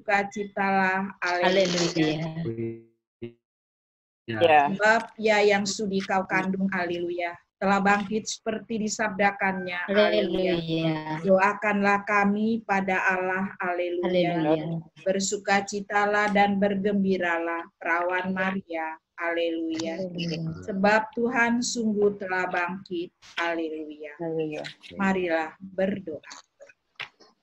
bersukacitalah. Haleluya. Ya. Sebab ia yang sudi kau kandung, haleluya, telah bangkit seperti disabdakannya, haleluya. Doakanlah kami pada Allah, haleluya. Bersukacitalah dan bergembiralah, perawan Maria, haleluya. Sebab Tuhan sungguh telah bangkit, haleluya. Marilah berdoa.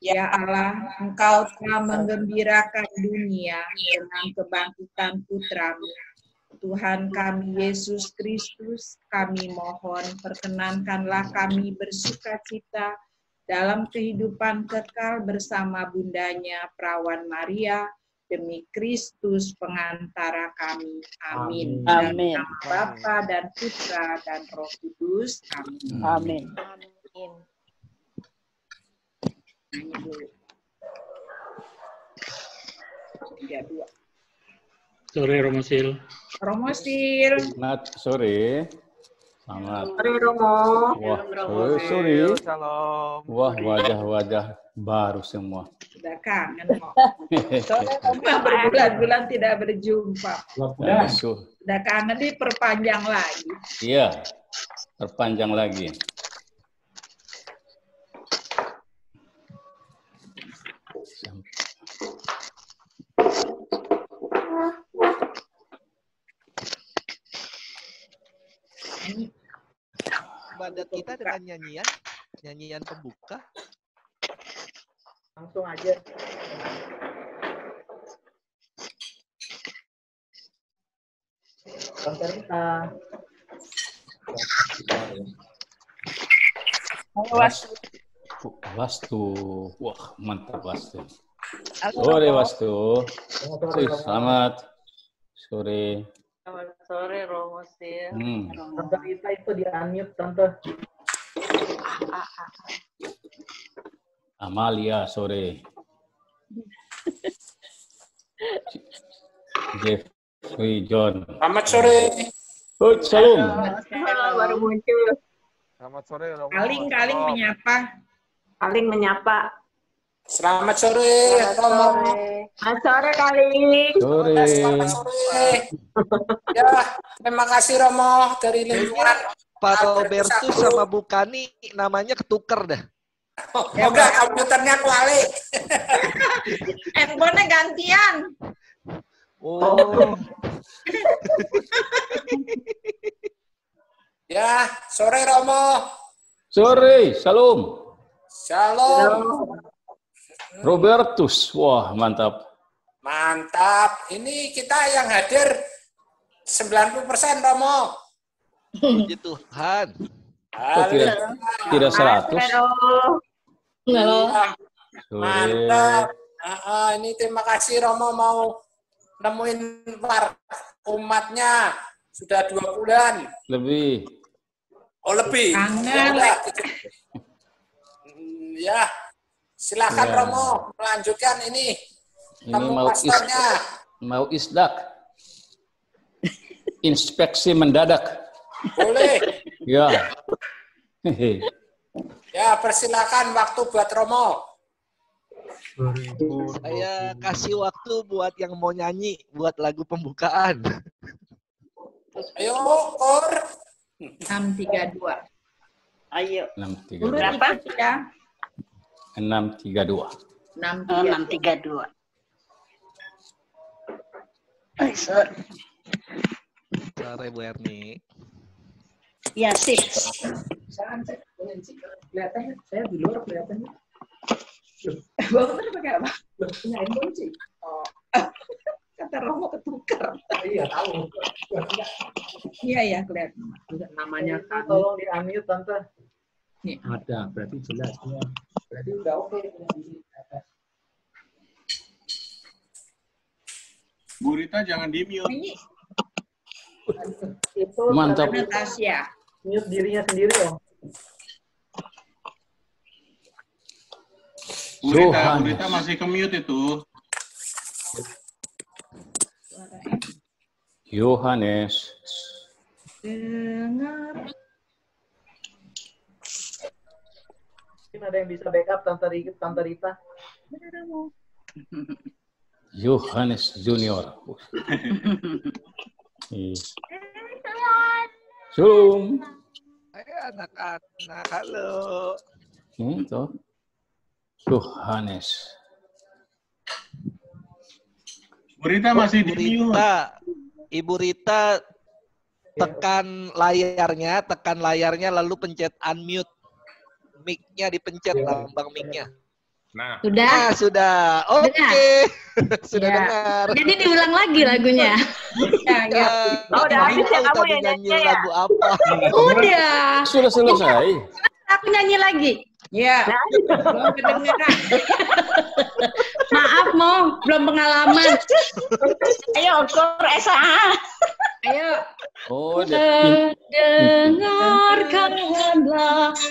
Ya Allah, Engkau telah menggembirakan dunia dengan kebangkitan Putra-Mu. Tuhan kami Yesus Kristus, kami mohon perkenankanlah kami bersukacita dalam kehidupan kekal bersama bundanya Perawan Maria, demi Kristus pengantara kami. Amin. Amin. Dalam nama Bapa dan Putra dan Roh Kudus. Amin. Amin. Nyanyi dulu. 32. Sore Romosil. Romosil. Selamat sore. Selamat. Sore Romo. Wah, sore. Salam. Wah, wajah-wajah baru semua. Sudah kangen kok. Berbulan-bulan tidak berjumpa. Sudah kangen, diperpanjang lagi. Iya, perpanjang lagi. Ibadat kita dengan nyanyian pembuka. Langsung aja. Konserta. Wastu. Wah, mantap Wastu. Sore Wastu. Selamat sore. Selamat sore Romosil. Tante Rita itu di-unmute, Tante. Amalia sore. Jeffrey John. Selamat sore. Salam. Baru muncul. Selamat sore Romo. Kaling menyapa. Kaling menyapa. Selamat sore. Selamat sore Kaling. Sore. Selamat sore. Ya, terima kasih Romo dari lingkungan. Pak Robertus sama Bu Kani namanya ketuker dah. Moga komputernya kualik. Handphone gantian. Oh. Ya, sore Romo. Sore, salam. Shalom. Robertus, wah mantap. Mantap. Ini kita yang hadir 90% Romo. Puji Tuhan. Kok tidak 100? Halo. Sore. Mantap. Ini terima kasih Romo mau nemuin umatnya. Sudah 2 bulan. Lebih. Oh, lebih. Kangen. Ya. Silakan Ya. Romo, melanjutkan ini. Ini Tamu pastornya. mau isdak. Inspeksi mendadak. Boleh. Ya. Ya, persilakan waktu buat Romo. Saya kasih waktu buat yang mau nyanyi, buat lagu pembukaan. Ayo, Kor. 632. Ayo. 632. Berapa? Ya. 632. 632. Sore Bu Erni. Ya, sip. Kelihatannya, saya di luar kelihatannya. Bapak pakai apa? Punya handphone sih. Oh. Kata Romo ketukar. Iya, tahu. Iya ya, kelihatan. Namanya Kak, tolong di-unmute, Tante. Nih. Ada, berarti jelas semua. Berarti udah oke. Bu Rita jangan di-mute. Ini Itu Mantap. Natasha. mute dirinya sendiri loh. Bu Rita masih ke-mute itu. Yohanes. Dengar. Mungkin ada yang bisa backup Tante Rita. Yohanes Junior. Shalom. Ayo anak-anak, halo. Itu Yohanes. Bu Rita masih di mute. Ibu Rita tekan layarnya lalu pencet unmute. Mic-nya dipencet, lambang mic-nya. Nah, Sudah. Oke. Sudah Ya. dengar. Jadi diulang lagi lagunya. udah habis ya kamu ya nyanyi nyanyi ya? lagu apa? Udah. Sudah selesai. Aku nyanyi lagi. Ya. Belum kedengeran. Maaf, Mo. Belum pengalaman. Ayo ukur Esa. Ayo. Oh, dia Dengarkanlah maksa.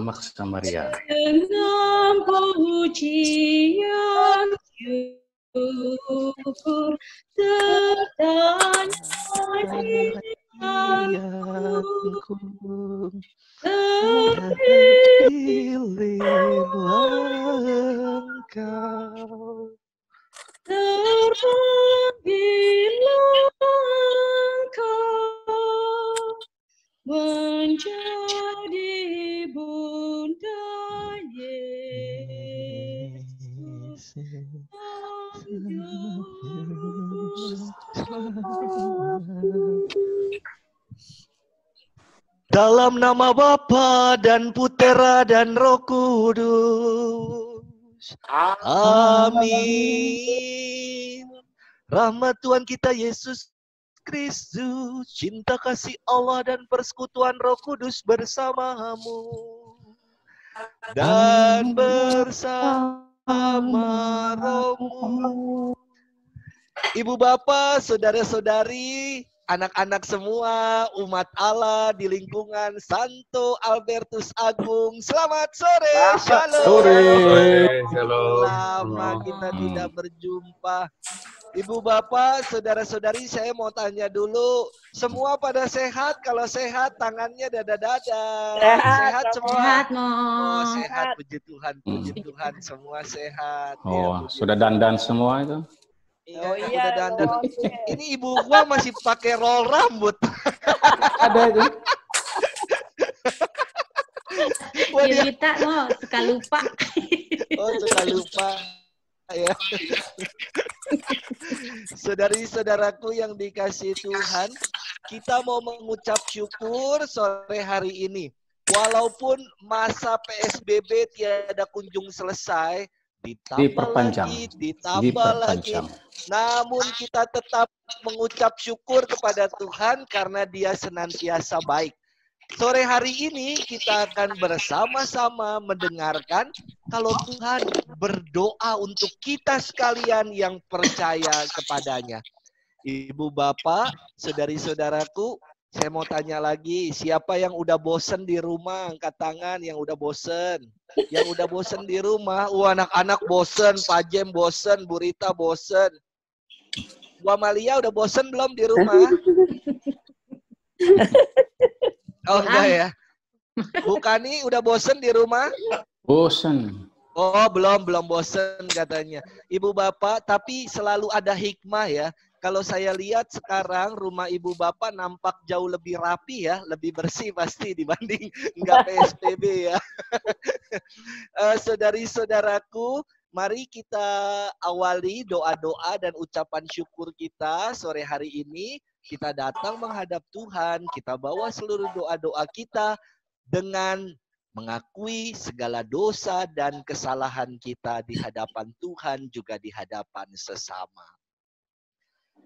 Maksa Maria. Dengan pujian syukur Terpilihlah engkau. terpanggillah engkau menjadi Bunda Yesus. Dalam nama Bapa dan Putera dan Roh Kudus. Amin. Rahmat Tuhan kita Yesus Kristus, cinta kasih Allah dan persekutuan Roh Kudus bersamamu dan bersama rohmu. Ibu bapak, saudara-saudari, anak-anak semua, umat Allah di lingkungan Santo Albertus Agung, selamat sore, shalom. Sore. Lama kita tidak berjumpa. Ibu bapak, saudara-saudari, saya mau tanya dulu, semua pada sehat? Kalau sehat, tangannya dada-dada. Sehat semua? Sehat, Mo. Oh, sehat, puji Tuhan, semua sehat. Oh, Ya, puji sudah dandan semua itu? Iya, Oh iya, udah dandan. Ini ibu gua masih pakai roll rambut. Ada itu. Wah, dia- Kita, Mo, suka lupa. Oh, suka lupa. Ya. Saudari-saudaraku yang dikasihi Tuhan, kita mau mengucap syukur sore hari ini. Walaupun masa PSBB tiada kunjung selesai, ditambah lagi. Namun kita tetap mengucap syukur kepada Tuhan karena Dia senantiasa baik. Sore hari ini kita akan bersama-sama mendengarkan kalau Tuhan berdoa untuk kita sekalian yang percaya kepadanya. Ibu bapak, saudari-saudaraku, saya mau tanya lagi, siapa yang udah bosen di rumah? Angkat tangan yang udah bosen. Yang udah bosen di rumah, anak-anak bosen, Pak Jem bosen, Bu Rita bosen. Bu Amalia udah bosen belum di rumah? Oh enggak ya. Bu Kani udah bosen di rumah? Bosan. Oh belum bosen katanya. Ibu bapak, tapi selalu ada hikmah ya. Kalau saya lihat sekarang rumah ibu bapak nampak jauh lebih rapi ya, lebih bersih pasti dibanding enggak PSBB ya. Saudari-saudaraku, mari kita awali doa-doa dan ucapan syukur kita sore hari ini. Kita datang menghadap Tuhan, kita bawa seluruh doa-doa kita dengan mengakui segala dosa dan kesalahan kita di hadapan Tuhan juga di hadapan sesama.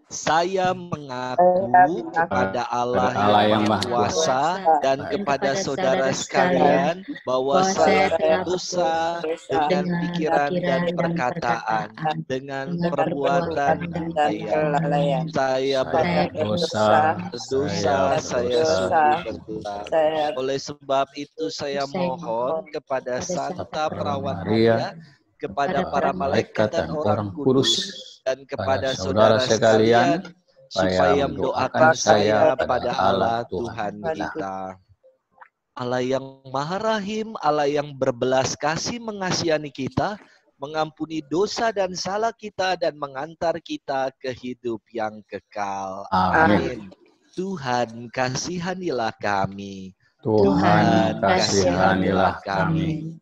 Saya mengaku kepada Allah yang Maha Kuasa dan kepada saudara sekalian bahwa saya berdosa dengan pikiran dan perkataan, dengan perbuatan lalaian. Saya berdosa, saya sungguh berdosa. Oleh sebab itu saya mohon kepada Santa Perawan Maria, kepada para malaikat dan orang kudus, dan kepada saudara sekalian, supaya mendoakan saya pada Allah Tuhan kita. Allah yang Maha Rahim, Allah yang berbelas kasih mengasihani kita, mengampuni dosa dan salah kita dan mengantar kita ke hidup yang kekal. Amin. Tuhan kasihanilah kami. Tuhan kasihanilah kami.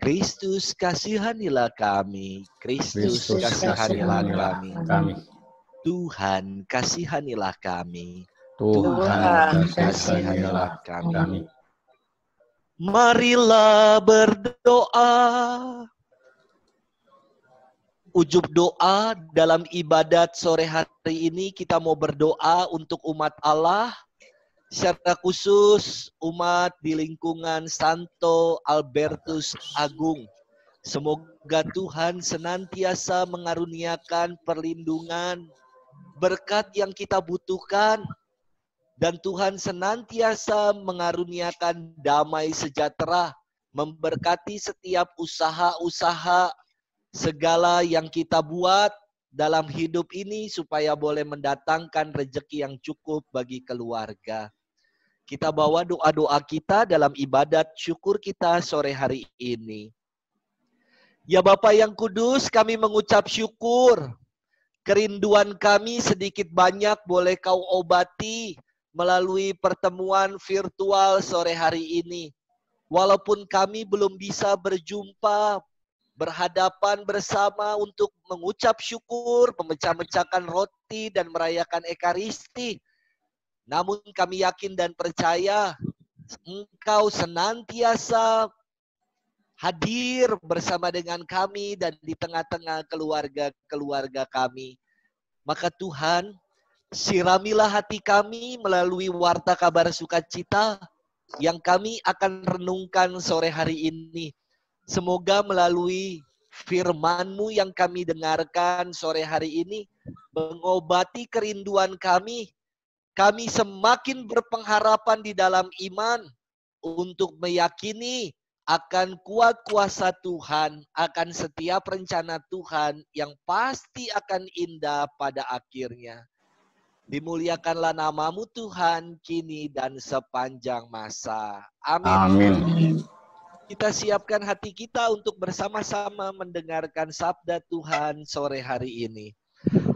Kristus kasihanilah kami. Kristus kasihanilah kami. Tuhan kasihanilah kami. Tuhan kasihanilah kami. Marilah berdoa. Ujub doa dalam ibadat sore hari ini kita mau berdoa untuk umat Allah. Secara khusus umat di lingkungan Santo Albertus Agung. Semoga Tuhan senantiasa mengaruniakan perlindungan, berkat yang kita butuhkan. Dan Tuhan senantiasa mengaruniakan damai sejahtera, memberkati setiap usaha-usaha, segala yang kita buat dalam hidup ini supaya boleh mendatangkan rezeki yang cukup bagi keluarga. Kita bawa doa-doa kita dalam ibadat syukur kita sore hari ini. Ya Bapa yang kudus, kami mengucap syukur. Kerinduan kami sedikit banyak boleh Kau obati melalui pertemuan virtual sore hari ini. Walaupun kami belum bisa berjumpa, berhadapan bersama untuk mengucap syukur, memecah-mecahkan roti dan merayakan Ekaristi. Namun kami yakin dan percaya Engkau senantiasa hadir bersama dengan kami dan di tengah-tengah keluarga-keluarga kami. Maka Tuhan, siramilah hati kami melalui warta kabar sukacita yang kami akan renungkan sore hari ini. Semoga melalui firman-Mu yang kami dengarkan sore hari ini mengobati kerinduan kami. Kami semakin berpengharapan di dalam iman untuk meyakini akan kuat kuasa Tuhan, akan setiap rencana Tuhan yang pasti akan indah pada akhirnya. Dimuliakanlah nama-Mu Tuhan kini dan sepanjang masa. Amin. Amin. Kita siapkan hati kita untuk bersama-sama mendengarkan sabda Tuhan sore hari ini.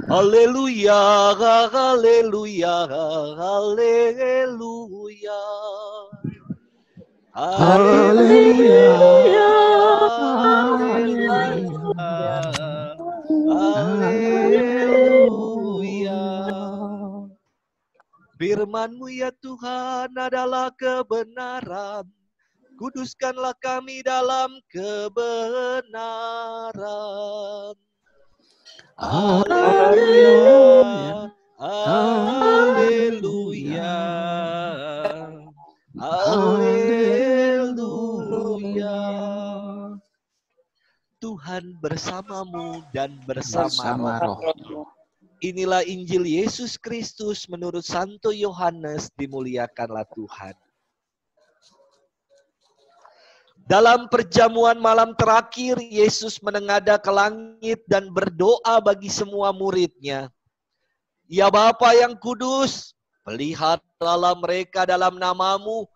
Haleluya, haleluya, haleluya. Haleluya, haleluya. Firman-Mu ya Tuhan adalah kebenaran. Kuduskanlah kami dalam kebenaran. Haleluya, haleluya, haleluya. Tuhan bersamamu dan bersama rohmu. Inilah Injil Yesus Kristus menurut Santo Yohanes, dimuliakanlah Tuhan. Dalam perjamuan malam terakhir, Yesus menengadah ke langit dan berdoa bagi semua murid-Nya. Ya Bapa yang kudus, peliharalah mereka dalam nama-Mu,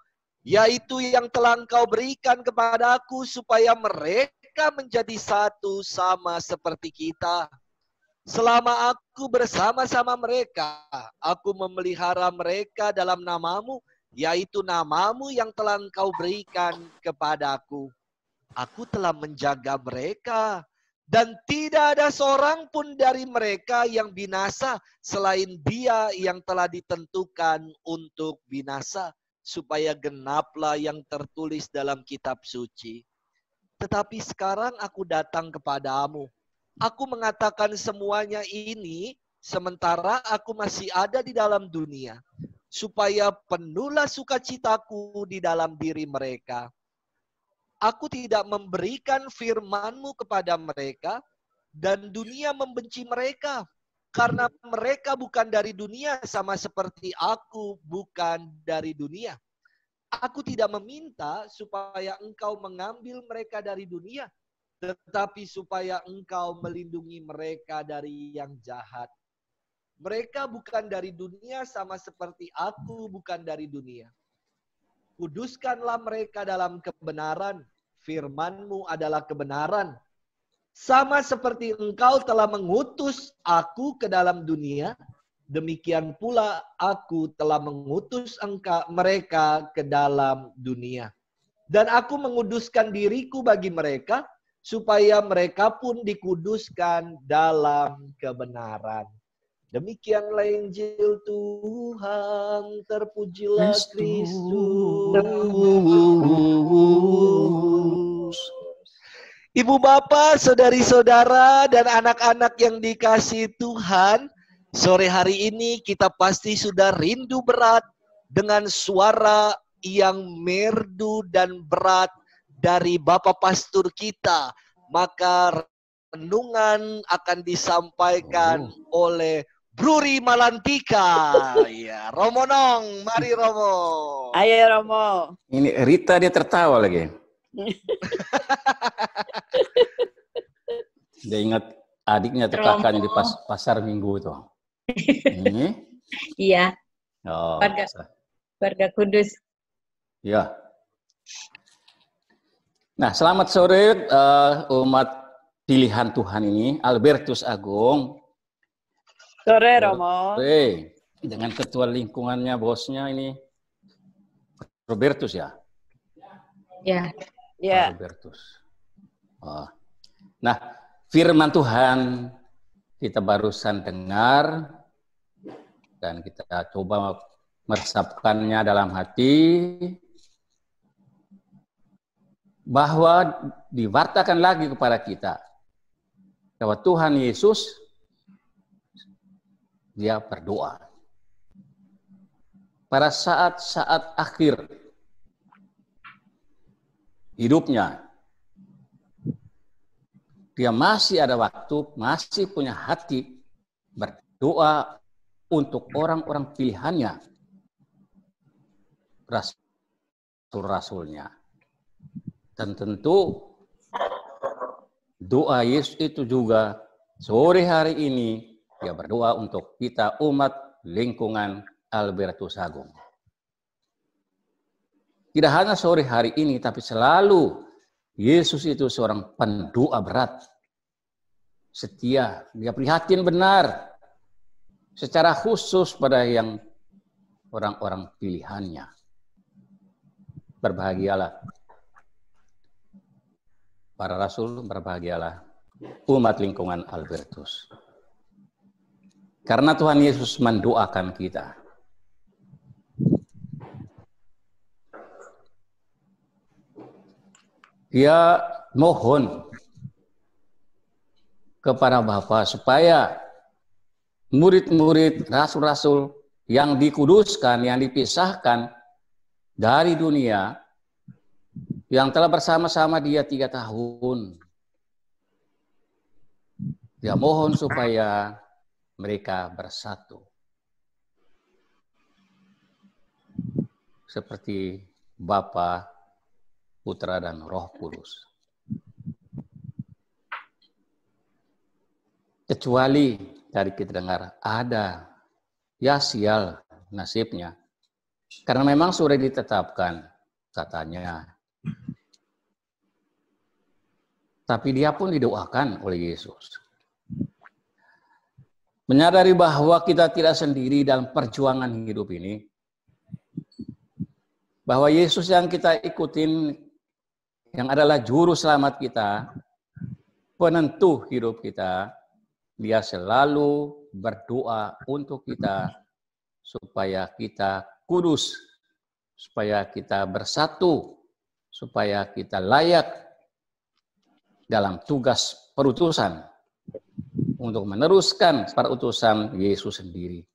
yaitu yang telah Engkau berikan kepada Aku, supaya mereka menjadi satu sama seperti kita. Selama Aku bersama-sama mereka, Aku memelihara mereka dalam nama-Mu, yaitu nama-Mu yang telah Engkau berikan kepadaku. Aku telah menjaga mereka, dan tidak ada seorang pun dari mereka yang binasa selain dia yang telah ditentukan untuk binasa, supaya genaplah yang tertulis dalam kitab suci. Tetapi sekarang aku datang kepadamu. Aku mengatakan semuanya ini sementara aku masih ada di dalam dunia, supaya penuhlah sukacitaku di dalam diri mereka. Aku tidak memberikan firman-Mu kepada mereka, dan dunia membenci mereka, karena mereka bukan dari dunia sama seperti aku bukan dari dunia. Aku tidak meminta supaya Engkau mengambil mereka dari dunia, tetapi supaya Engkau melindungi mereka dari yang jahat. Mereka bukan dari dunia sama seperti aku bukan dari dunia. Kuduskanlah mereka dalam kebenaran. Firman-Mu adalah kebenaran. Sama seperti Engkau telah mengutus aku ke dalam dunia, demikian pula aku telah mengutus mereka ke dalam dunia. Dan aku menguduskan diriku bagi mereka, supaya mereka pun dikuduskan dalam kebenaran. Demikianlah Injil Tuhan, terpujilah Kristus. Ibu bapak, saudari-saudara, dan anak-anak yang dikasihi Tuhan, sore hari ini kita pasti sudah rindu berat dengan suara yang merdu dan berat dari Bapak Pastor kita. Maka renungan akan disampaikan oleh Bruri Malantika. Ya, Romo Nong, mari Romo. Ayo Romo. Ini Rita dia tertawa lagi. Dia ingat adiknya atau kakaknya di pasar Minggu itu. Ini? Iya, Oh, warga Kudus. ya. Nah, selamat sore umat pilihan Tuhan ini, Albertus Agung. Sore Romo. Sore. Dengan ketua lingkungannya, bosnya ini, Robertus ya? Ya, Ya. Robertus. Oh. Nah, firman Tuhan kita barusan dengar dan kita coba meresapkannya dalam hati bahwa diwartakan lagi kepada kita bahwa Tuhan Yesus dia berdoa pada saat-saat akhir hidupnya. Dia masih ada waktu, masih punya hati berdoa untuk orang-orang pilihannya, rasul-rasulnya. Dan tentu doa Yesus itu juga sore hari ini dia berdoa untuk kita umat lingkungan Albertus Agung. Tidak hanya sore hari ini, tapi selalu Yesus itu seorang pendoa berat. Setia, dia prihatin benar. Secara khusus pada yang orang-orang pilihannya. Berbahagialah para rasul, berbahagialah umat lingkungan Albertus. Karena Tuhan Yesus mendoakan kita. Dia mohon kepada Bapa supaya murid-murid rasul-rasul yang dikuduskan, yang dipisahkan dari dunia, yang telah bersama-sama dia 3 tahun. Dia mohon supaya mereka bersatu. Seperti Bapa, Putra, dan Roh Kudus. Kecuali dari kita dengar ada, ya sial nasibnya. Karena memang sudah ditetapkan, katanya. Tapi dia pun didoakan oleh Yesus. Menyadari bahwa kita tidak sendiri dalam perjuangan hidup ini. Bahwa Yesus yang kita ikutin, yang adalah juru selamat kita, penentu hidup kita, dia selalu berdoa untuk kita supaya kita kudus, supaya kita bersatu, supaya kita layak dalam tugas perutusan untuk meneruskan perutusan Yesus sendiri.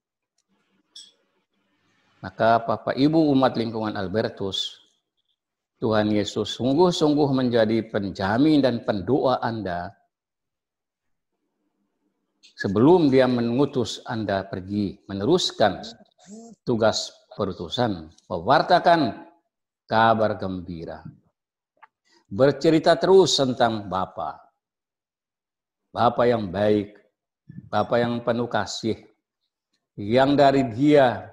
Maka Bapak Ibu umat lingkungan Albertus, Tuhan Yesus sungguh-sungguh menjadi penjamin dan pendoa Anda sebelum dia mengutus Anda pergi meneruskan tugas perutusan, mewartakan kabar gembira. Bercerita terus tentang Bapa. Bapa yang baik, Bapa yang penuh kasih, yang dari Dia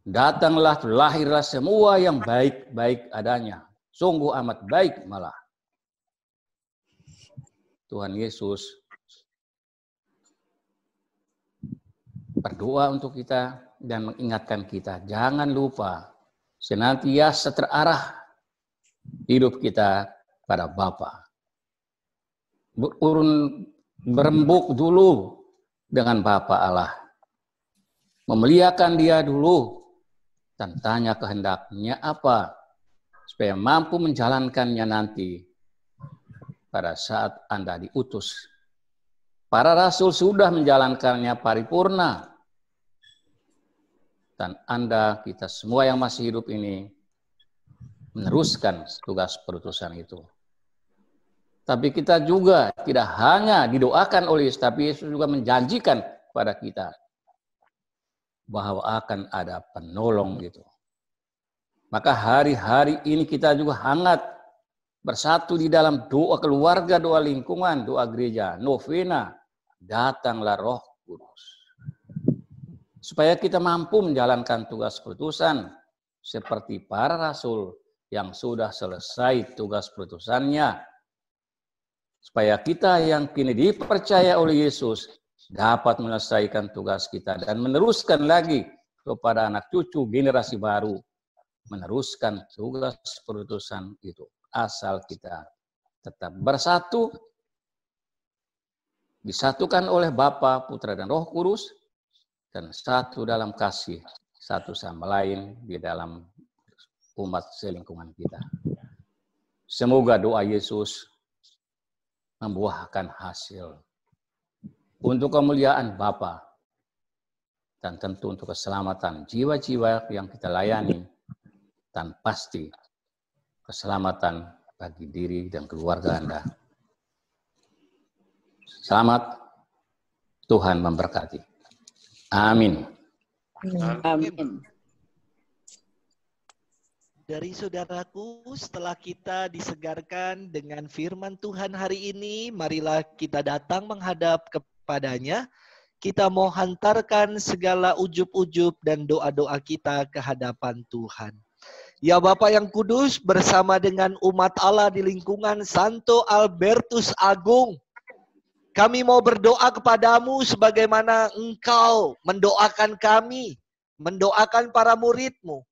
datanglah, lahirlah semua yang baik-baik adanya. Sungguh amat baik malah. Tuhan Yesus berdoa untuk kita dan mengingatkan kita, jangan lupa senantiasa terarah hidup kita pada Bapa. Berembuk dulu dengan Bapa Allah. Memuliakan Dia dulu dan tanya kehendaknya apa supaya mampu menjalankannya nanti pada saat Anda diutus. Para rasul sudah menjalankannya paripurna. Dan Anda, kita semua yang masih hidup ini, meneruskan tugas perutusan itu. Tapi kita juga tidak hanya didoakan oleh Yesus, tapi Yesus juga menjanjikan pada kita bahwa akan ada penolong itu. Maka hari-hari ini kita juga hangat bersatu di dalam doa keluarga, doa lingkungan, doa gereja, novena, datanglah Roh Kudus. Supaya kita mampu menjalankan tugas perutusan seperti para rasul yang sudah selesai tugas perutusannya. Supaya kita yang kini dipercaya oleh Yesus dapat menyelesaikan tugas kita dan meneruskan lagi kepada anak cucu generasi baru. Meneruskan tugas perutusan itu. Asal kita tetap bersatu, disatukan oleh Bapa, Putra, dan Roh Kudus, dan satu dalam kasih, satu sama lain di dalam umat selingkungan kita. Semoga doa Yesus membuahkan hasil untuk kemuliaan Bapa dan tentu untuk keselamatan jiwa-jiwa yang kita layani dan pasti keselamatan bagi diri dan keluarga Anda. Selamat, Tuhan memberkati. Amin. Amin. Dari saudaraku, setelah kita disegarkan dengan firman Tuhan hari ini, marilah kita datang menghadap kepadanya. Kita mau hantarkan segala ujub-ujub dan doa-doa kita ke hadapan Tuhan. Ya Bapa yang kudus, bersama dengan umat Allah di lingkungan Santo Albertus Agung, kami mau berdoa kepadamu sebagaimana Engkau mendoakan kami, mendoakan para murid-Mu.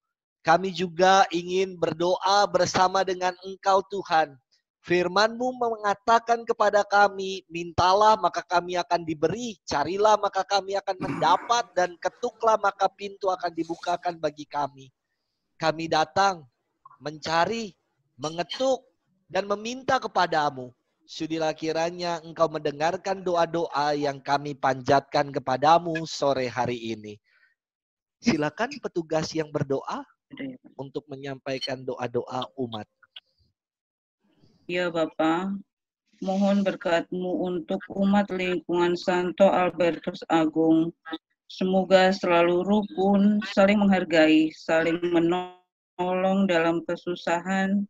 Kami juga ingin berdoa bersama dengan Engkau Tuhan. Firman-Mu mengatakan kepada kami, mintalah maka kami akan diberi, carilah maka kami akan mendapat, dan ketuklah maka pintu akan dibukakan bagi kami. Kami datang, mencari, mengetuk, dan meminta kepadamu. Sudilah kiranya Engkau mendengarkan doa-doa yang kami panjatkan kepadamu sore hari ini. Silakan petugas yang berdoa untuk menyampaikan doa-doa umat. Ya Bapa, mohon berkat-Mu untuk umat lingkungan Santo Albertus Agung. Semoga selalu rukun, saling menghargai, saling menolong dalam kesusahan,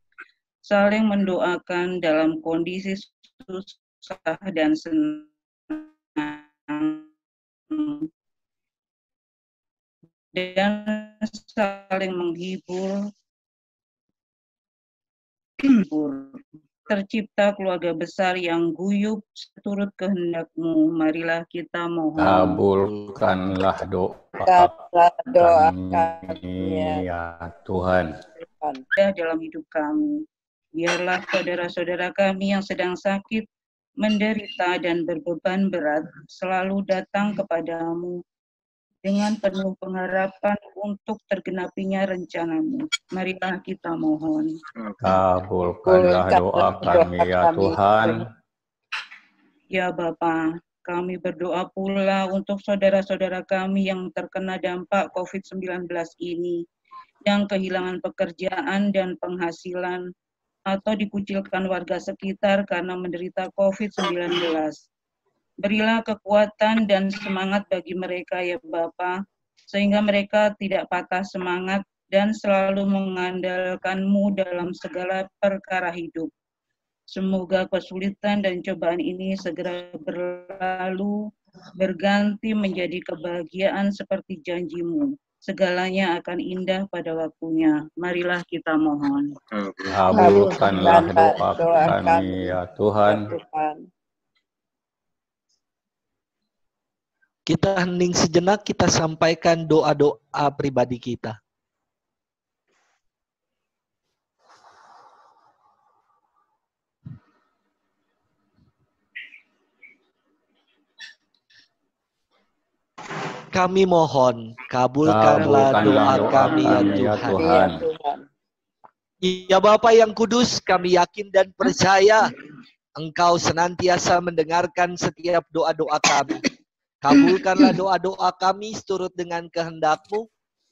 saling mendoakan dalam kondisi susah dan senang, dan saling menghibur. Tercipta keluarga besar yang guyup seturut kehendak-Mu. Marilah kita mohon. Kabulkanlah doa kami, ya Tuhan. Dalam hidup kami. Biarlah saudara-saudara kami yang sedang sakit, menderita, dan berbeban berat selalu datang kepadamu dengan penuh pengharapan untuk tergenapinya rencana-Mu. Marilah kita mohon. Kabulkanlah doa kami, ya Tuhan. Ya Bapa, kami berdoa pula untuk saudara-saudara kami yang terkena dampak COVID-19 ini, yang kehilangan pekerjaan dan penghasilan, atau dikucilkan warga sekitar karena menderita COVID-19. Berilah kekuatan dan semangat bagi mereka ya Bapa, sehingga mereka tidak patah semangat dan selalu mengandalkan-Mu dalam segala perkara hidup. Semoga kesulitan dan cobaan ini segera berlalu berganti menjadi kebahagiaan seperti janjimu. Segalanya akan indah pada waktunya. Marilah kita mohon. Kabulkanlah doa kami ya Tuhan. Kita hening sejenak, kita sampaikan doa-doa pribadi kita. Kami mohon, kabulkanlah doa kami ya Tuhan. Ya Bapa yang kudus, kami yakin dan percaya Engkau senantiasa mendengarkan setiap doa-doa kami. Kabulkanlah doa-doa kami seturut dengan kehendak-Mu.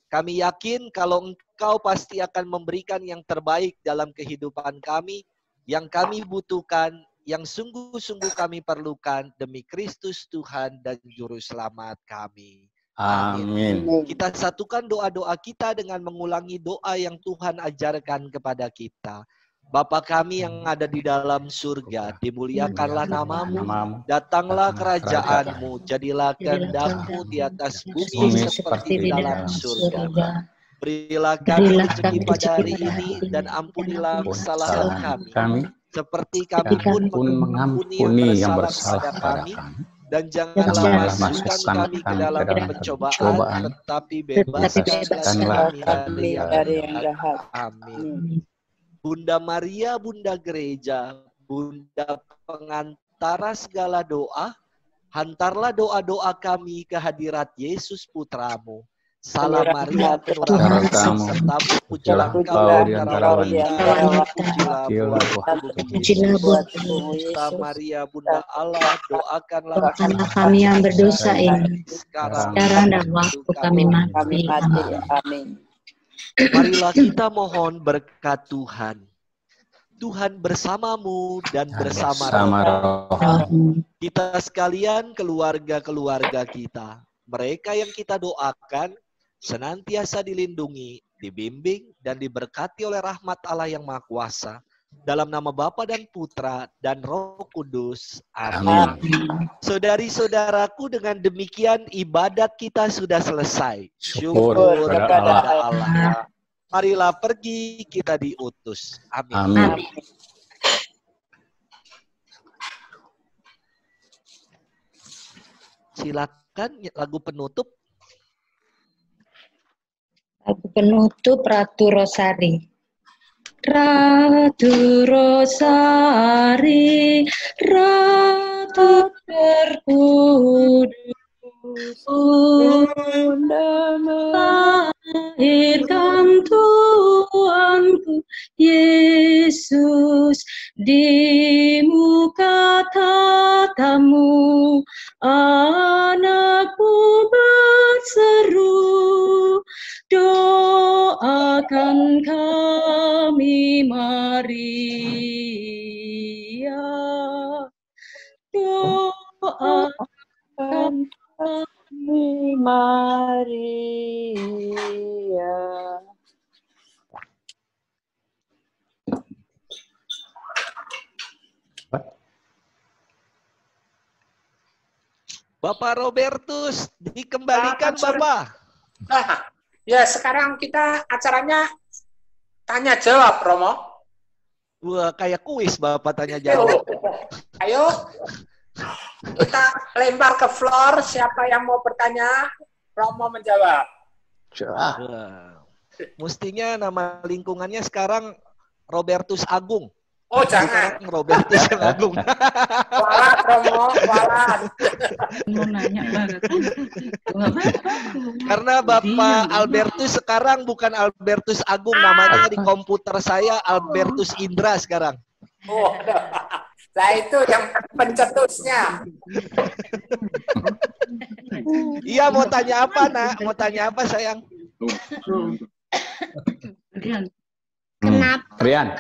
Kami yakin kalau Engkau pasti akan memberikan yang terbaik dalam kehidupan kami, yang kami butuhkan, yang sungguh-sungguh kami perlukan demi Kristus Tuhan dan Juru Selamat kami. Amin. Kita satukan doa-doa kita dengan mengulangi doa yang Tuhan ajarkan kepada kita. Bapa kami yang ada di dalam surga, dimuliakanlah namamu, datanglah kerajaan-Mu, jadilah kehendak-Mu di atas bumi seperti di dalam surga. Berilah kami rezeki pada hari ini dan ampunilah kesalahan kami, seperti kami pun mengampuni yang bersalah kepada kami. Dan janganlah masukkan kami ke dalam pencobaan, tetapi bebaskanlah kami dari yang jahat. Amin. Bunda Maria, Bunda Gereja, Bunda pengantara segala doa, hantarlah doa-doa kami ke hadirat Yesus Putramu. Salam Maria, penuh kasih sertamu, pujilah Engkau di antara wanita, pujilah buat Maria, Bunda Allah, doakanlah kami yang berdosa ini, sekarang dan waktu kami mati. Amin. Marilah kita mohon berkat Tuhan. Tuhan bersamamu dan bersama rohmu. Kita sekalian, keluarga-keluarga kita, mereka yang kita doakan, senantiasa dilindungi, dibimbing, dan diberkati oleh rahmat Allah yang Maha Kuasa. Dalam nama Bapa dan Putra dan Roh Kudus. Amin. Saudari-saudaraku, dengan demikian ibadat kita sudah selesai. Syukur kepada Allah. Marilah pergi, kita diutus. Amin. Amin. Silakan lagu penutup. Lagu penutup Ratu Rosari. Ratu Rosari, Ratu terkudus, melahirkan Tuanku Yesus di muka tatamu, anakmu berseru, doakan kami Maria, doakan kami Maria. Bapak Robertus, dikembalikan Bapak. Nah, ya sekarang kita acaranya tanya jawab, Romo. Wah, kayak kuis Bapak tanya jawab. Ayo, kita lempar ke floor, siapa yang mau bertanya, Romo menjawab. Mestinya nama lingkungannya sekarang Robertus Agung. Oh, jangan. Robertus Agung. Walat, Romo, walat. Mau nanya banget. Karena Bapak Albertus sekarang bukan Albertus Agung, namanya di komputer saya Albertus Indra sekarang. Oh, nah itu yang pencetusnya. Iya, mau tanya apa, Nak? Mau tanya apa, sayang? Kenapa Rian.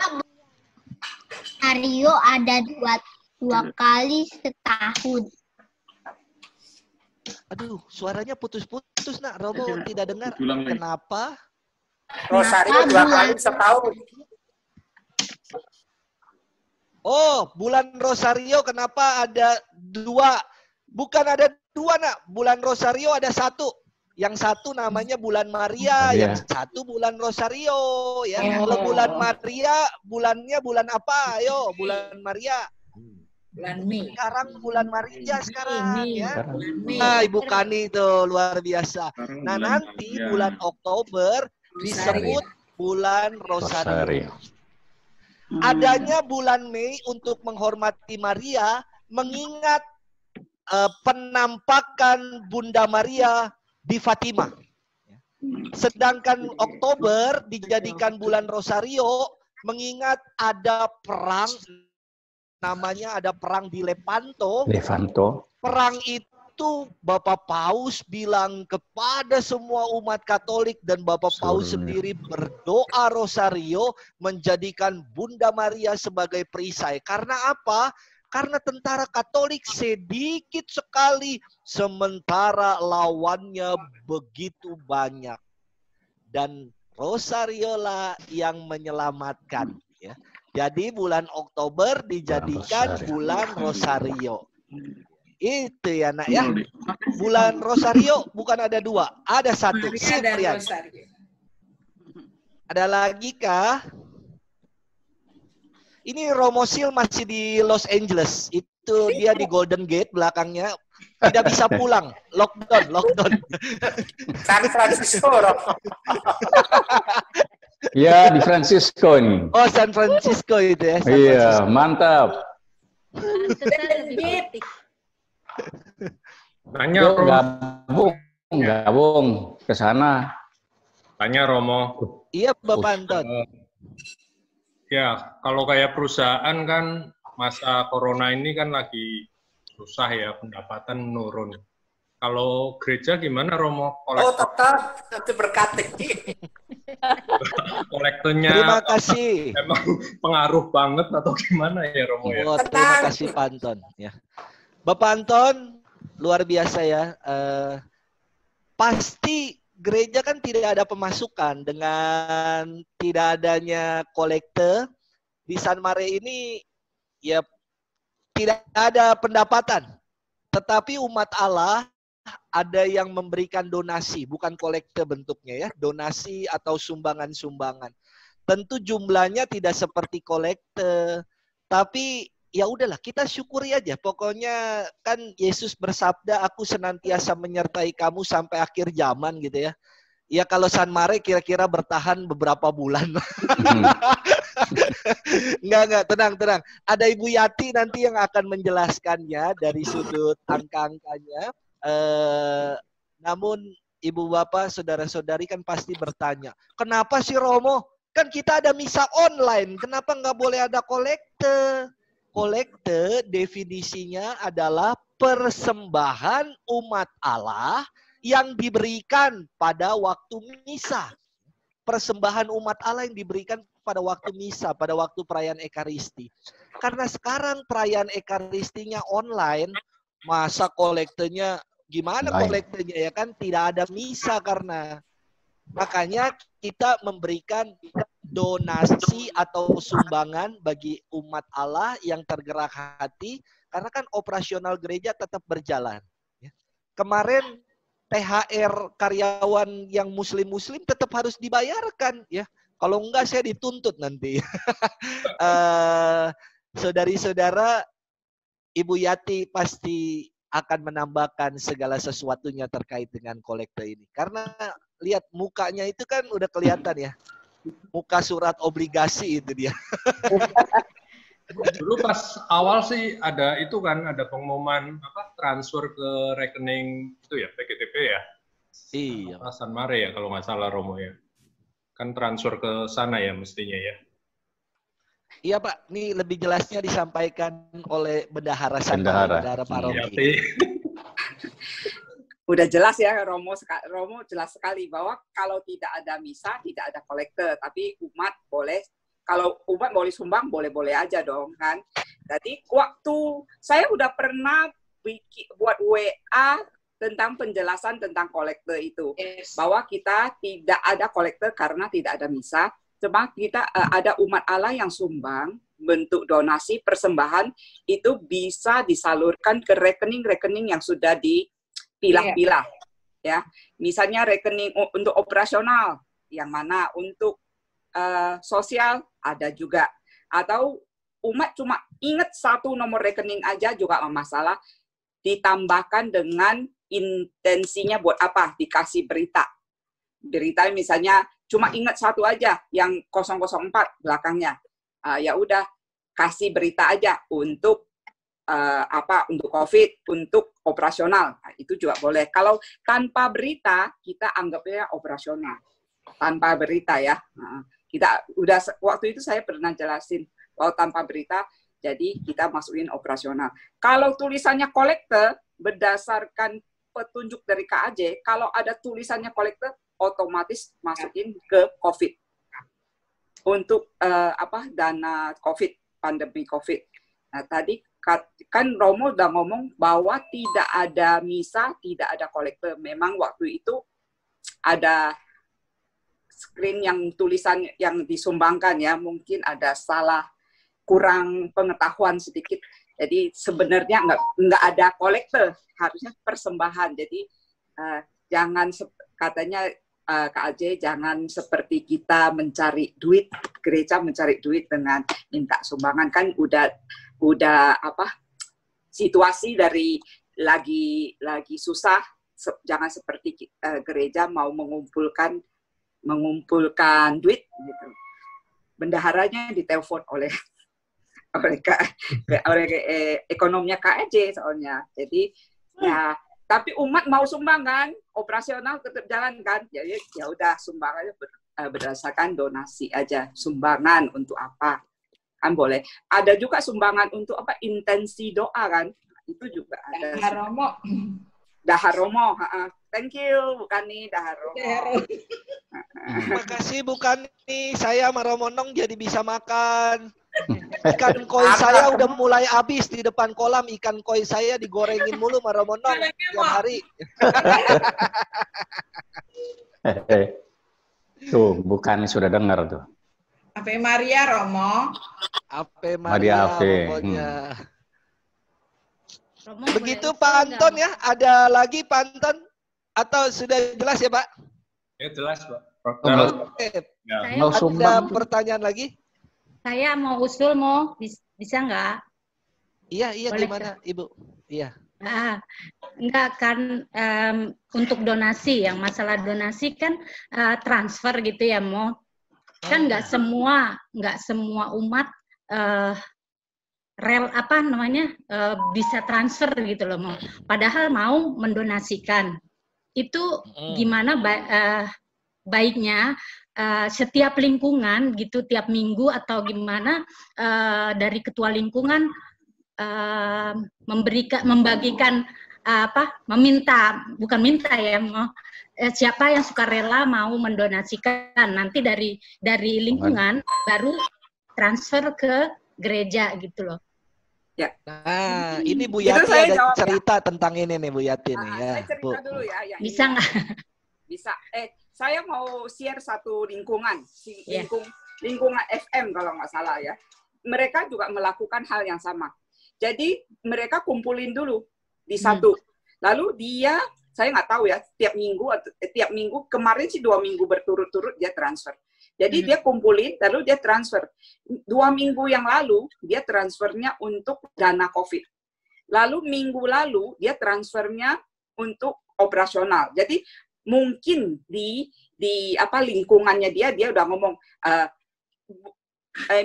Mario ada dua kali setahun? Aduh, suaranya putus-putus, Nak. Romo tidak dengar. Kenapa? Rosario 2 kali setahun. Oh, bulan Rosario kenapa ada Bukan ada dua, nak. Bulan Rosario ada satu. Yang satu namanya bulan Maria, yang satu bulan Rosario. Ya, kalau bulan Maria, bulannya bulan apa? Ayo, bulan Maria. Bulan Mei. Sekarang bulan Maria sekarang ya. Nah, Ibu Kani itu luar biasa. Nah, nanti bulan Oktober disebut bulan Rosario. Adanya bulan Mei untuk menghormati Maria, mengingat penampakan Bunda Maria di Fatima. Sedangkan Oktober dijadikan bulan Rosario, mengingat ada perang, namanya ada perang di Lepanto. Perang itu Bapak Paus bilang kepada semua umat Katolik, dan Bapak Paus sendiri berdoa Rosario menjadikan Bunda Maria sebagai perisai. Karena apa? Karena tentara Katolik sedikit sekali, sementara lawannya begitu banyak. Dan Rosario lah yang menyelamatkan. Ya. Jadi bulan Oktober dijadikan bulan Rosario. Itu ya, nak ya. Bulan Rosario bukan ada dua, ada satu. Ada lagi kah? Ini Romosil masih di Los Angeles. Itu dia di Golden Gate belakangnya. Tidak bisa pulang. Lockdown. San Francisco. Ya, di Francisco ini. Oh, San Francisco itu ya. Iya, mantap. Tanya gabung ke sana. Tanya Romo. Iya, Bapak Anton. Ya, kalau kayak perusahaan kan masa corona ini kan lagi susah ya, pendapatan menurun. Kalau gereja gimana, Romo? Tetap berkati. Kolektornya terima kasih. Emang pengaruh banget atau gimana ya, Romo ya? Oh, terima kasih Pak Anton. Ya. Bapak Anton, luar biasa ya. Pasti gereja kan tidak ada pemasukan dengan tidak adanya kolekte di San Mare ini, ya tidak ada pendapatan. Tetapi umat Allah ada yang memberikan donasi, bukan kolekte bentuknya ya, donasi atau sumbangan-sumbangan. Tentu jumlahnya tidak seperti kolekte, tapi ya udahlah, kita syukuri aja. Pokoknya kan Yesus bersabda, aku senantiasa menyertai kamu sampai akhir zaman gitu ya. Ya kalau San Mare kira-kira bertahan beberapa bulan. Enggak, tenang. Ada Ibu Yati nanti yang akan menjelaskannya dari sudut angka-angkanya. Namun Ibu Bapak, saudara-saudari kan pasti bertanya, kenapa sih Romo? Kan kita ada misa online, kenapa nggak boleh ada kolekte? Kolekte definisinya adalah persembahan umat Allah yang diberikan pada waktu misa. Persembahan umat Allah yang diberikan pada waktu misa, pada waktu perayaan Ekaristi. Karena sekarang perayaan Ekaristinya online, masa kolektenya gimana kolektenya ya kan? Tidak ada misa karena. Makanya kita memberikan donasi atau sumbangan bagi umat Allah yang tergerak hati, karena kan operasional gereja tetap berjalan. Kemarin THR karyawan yang muslim-muslim tetap harus dibayarkan ya. Kalau enggak saya dituntut nanti. Saudari-saudara, Ibu Yati pasti akan menambahkan segala sesuatunya terkait dengan kolekte ini. Karena lihat mukanya itu kan udah kelihatan ya. Muka surat obligasi itu dia. Dulu pas awal sih ada itu kan, ada pengumuman transfer ke rekening itu ya, PGTP ya. Iya. San Mare ya kalau nggak salah Romo ya. Kan transfer ke sana ya mestinya ya. Iya Pak, ini lebih jelasnya disampaikan oleh Bendahara Pak Romi. Udah jelas ya Romo jelas sekali bahwa kalau tidak ada misa, tidak ada kolekte, tapi umat boleh, kalau umat boleh sumbang, boleh-boleh aja dong kan. Jadi waktu saya udah pernah buat WA tentang penjelasan tentang kolekte itu, bahwa kita tidak ada kolekte karena tidak ada misa, Cuma kita ada umat Allah yang sumbang, bentuk donasi, persembahan, itu bisa disalurkan ke rekening-rekening yang sudah dipilah-pilah. Ya, misalnya rekening untuk operasional, yang mana untuk sosial ada juga. Atau umat cuma ingat satu nomor rekening aja juga masalah, ditambahkan dengan intensinya buat apa, dikasih berita. Berita misalnya cuma ingat satu aja, yang 004 belakangnya. Ya udah, kasih berita aja untuk untuk COVID, untuk operasional. Nah, itu juga boleh. Kalau tanpa berita, kita anggapnya operasional. Tanpa berita ya. Nah, kita udah waktu itu saya pernah jelasin bahwa tanpa berita, jadi kita masukin operasional. Kalau tulisannya kolektor berdasarkan petunjuk dari KAJ, kalau ada tulisannya kolektor, otomatis masukin ke COVID untuk dana COVID, pandemi COVID. Nah tadi kan Romo udah ngomong bahwa tidak ada misa, tidak ada kolektor. Memang waktu itu ada screen yang tulisan yang disumbangkan ya, mungkin ada salah, kurang pengetahuan sedikit. Jadi sebenarnya nggak ada kolektor, harusnya persembahan. Jadi jangan katanya KAJ jangan seperti kita mencari duit, gereja mencari duit dengan minta sumbangan, kan udah situasi dari lagi susah, jangan seperti gereja mau mengumpulkan duit gitu. Bendaharanya ditelepon oleh ekonominya KAJ soalnya. Jadi ya, tapi umat mau sumbang kan, operasional tetap jalan kan. Jadi ya udah sumbangannya berdasarkan donasi aja. Sumbangan untuk apa? Kan boleh. Ada juga sumbangan untuk intensi doa kan. Itu juga ada. Dahar Romo. Thank you, Bukani, Dahar Romo. Terima kasih Bukani, saya sama Romonong jadi bisa makan. Ikan koi saya udah mulai habis di depan kolam, ikan koi saya digorengin mulu sama Romonong tiap hari. Tuh, Bukani sudah dengar tuh. Ave Maria, Romo. Ave Maria, pokoknya. Begitu Pak Anton ya, ada lagi Pak Anton? Atau sudah jelas ya Pak? Ya jelas Pak. Ada pertanyaan lagi? Saya mau usul, bisa nggak? Iya, boleh gimana Ibu? Iya. Enggak kan, untuk donasi, yang masalah donasi kan transfer gitu ya, kan nggak semua umat bisa transfer gitu loh, padahal mau mendonasikan. Itu gimana baiknya setiap lingkungan gitu, tiap minggu atau gimana dari ketua lingkungan siapa yang sukarela mau mendonasikan, nanti dari lingkungan baru transfer ke gereja gitu loh. Ya. Nah, ini Bu Yati ada cerita tentang ini nih Bu Yati nih ya. Saya cerita dulu ya. Bisa nggak? Bisa. Saya mau share satu lingkungan, lingkungan FM kalau nggak salah ya. Mereka juga melakukan hal yang sama. Jadi mereka kumpulin dulu di satu. Lalu saya nggak tahu ya, tiap minggu kemarin sih 2 minggu berturut-turut dia transfer. Jadi dia kumpulin, lalu dia transfer. 2 minggu yang lalu dia transfernya untuk dana COVID. Lalu minggu lalu dia transfernya untuk operasional. Jadi mungkin di lingkungannya dia udah ngomong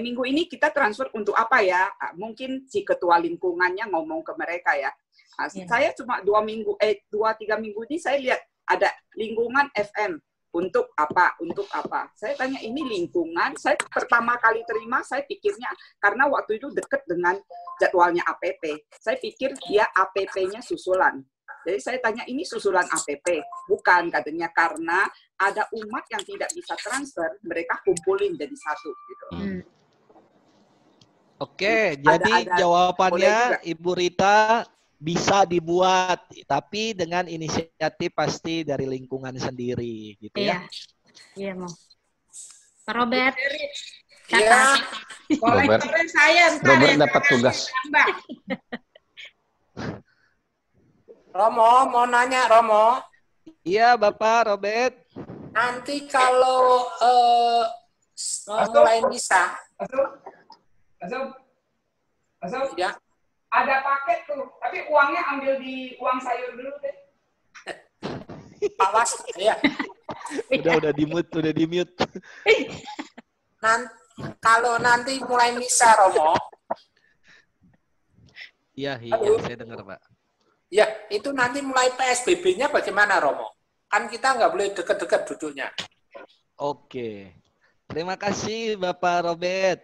minggu ini kita transfer untuk apa ya? Mungkin si ketua lingkungannya ngomong ke mereka ya. Saya cuma 2-3 minggu ini saya lihat ada lingkungan FM untuk apa? Saya tanya ini lingkungan. Saya pertama kali terima, saya pikirnya karena waktu itu dekat dengan jadwalnya APP. Saya pikir dia APP-nya susulan. Jadi saya tanya ini susulan APP, bukan katanya karena ada umat yang tidak bisa transfer, mereka kumpulin jadi satu gitu. Oke, jadi jawabannya Ibu Rita bisa dibuat, tapi dengan inisiatif pasti dari lingkungan sendiri, gitu ya. Iya, Pak Robert. Iya. Kolektornya saya ntar Robert ya. dapat tugas. Romo, mau nanya Romo. Iya, Bapak Robert. Nanti kalau mulai misa, ya. Ada paket tuh, tapi uangnya ambil di uang sayur dulu deh. Awas, ya. Udah di mute. Kalau nanti mulai misa, Romo. Iya, saya dengar, Pak. Ya, itu nanti mulai PSBB-nya bagaimana, Romo? Kan kita nggak boleh dekat-dekat duduknya. Oke. Terima kasih, Bapak Robert.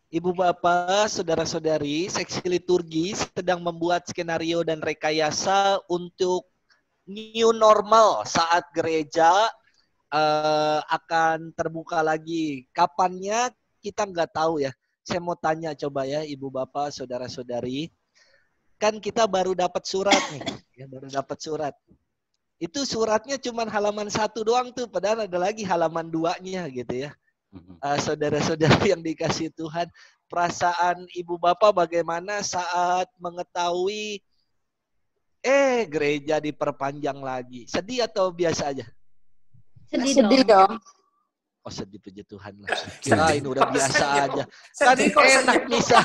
Ibu Bapak, saudara-saudari, seksi liturgi sedang membuat skenario dan rekayasa untuk new normal saat gereja akan terbuka lagi. Kapannya kita nggak tahu ya. Saya mau tanya coba ya, Ibu Bapak, saudara-saudari. Kan kita baru dapat surat nih. Ya, baru dapat surat. Itu suratnya cuma halaman 1 doang tuh, padahal ada lagi halaman 2-nya gitu ya. Saudara-saudari yang dikasih Tuhan, perasaan ibu bapak bagaimana saat mengetahui gereja diperpanjang lagi? Sedih atau biasa aja? Sedih dong. Oh, sedih, puji Tuhan lah. Kira ini udah biasa aja. Kan Sedih kok enak sedih. bisa.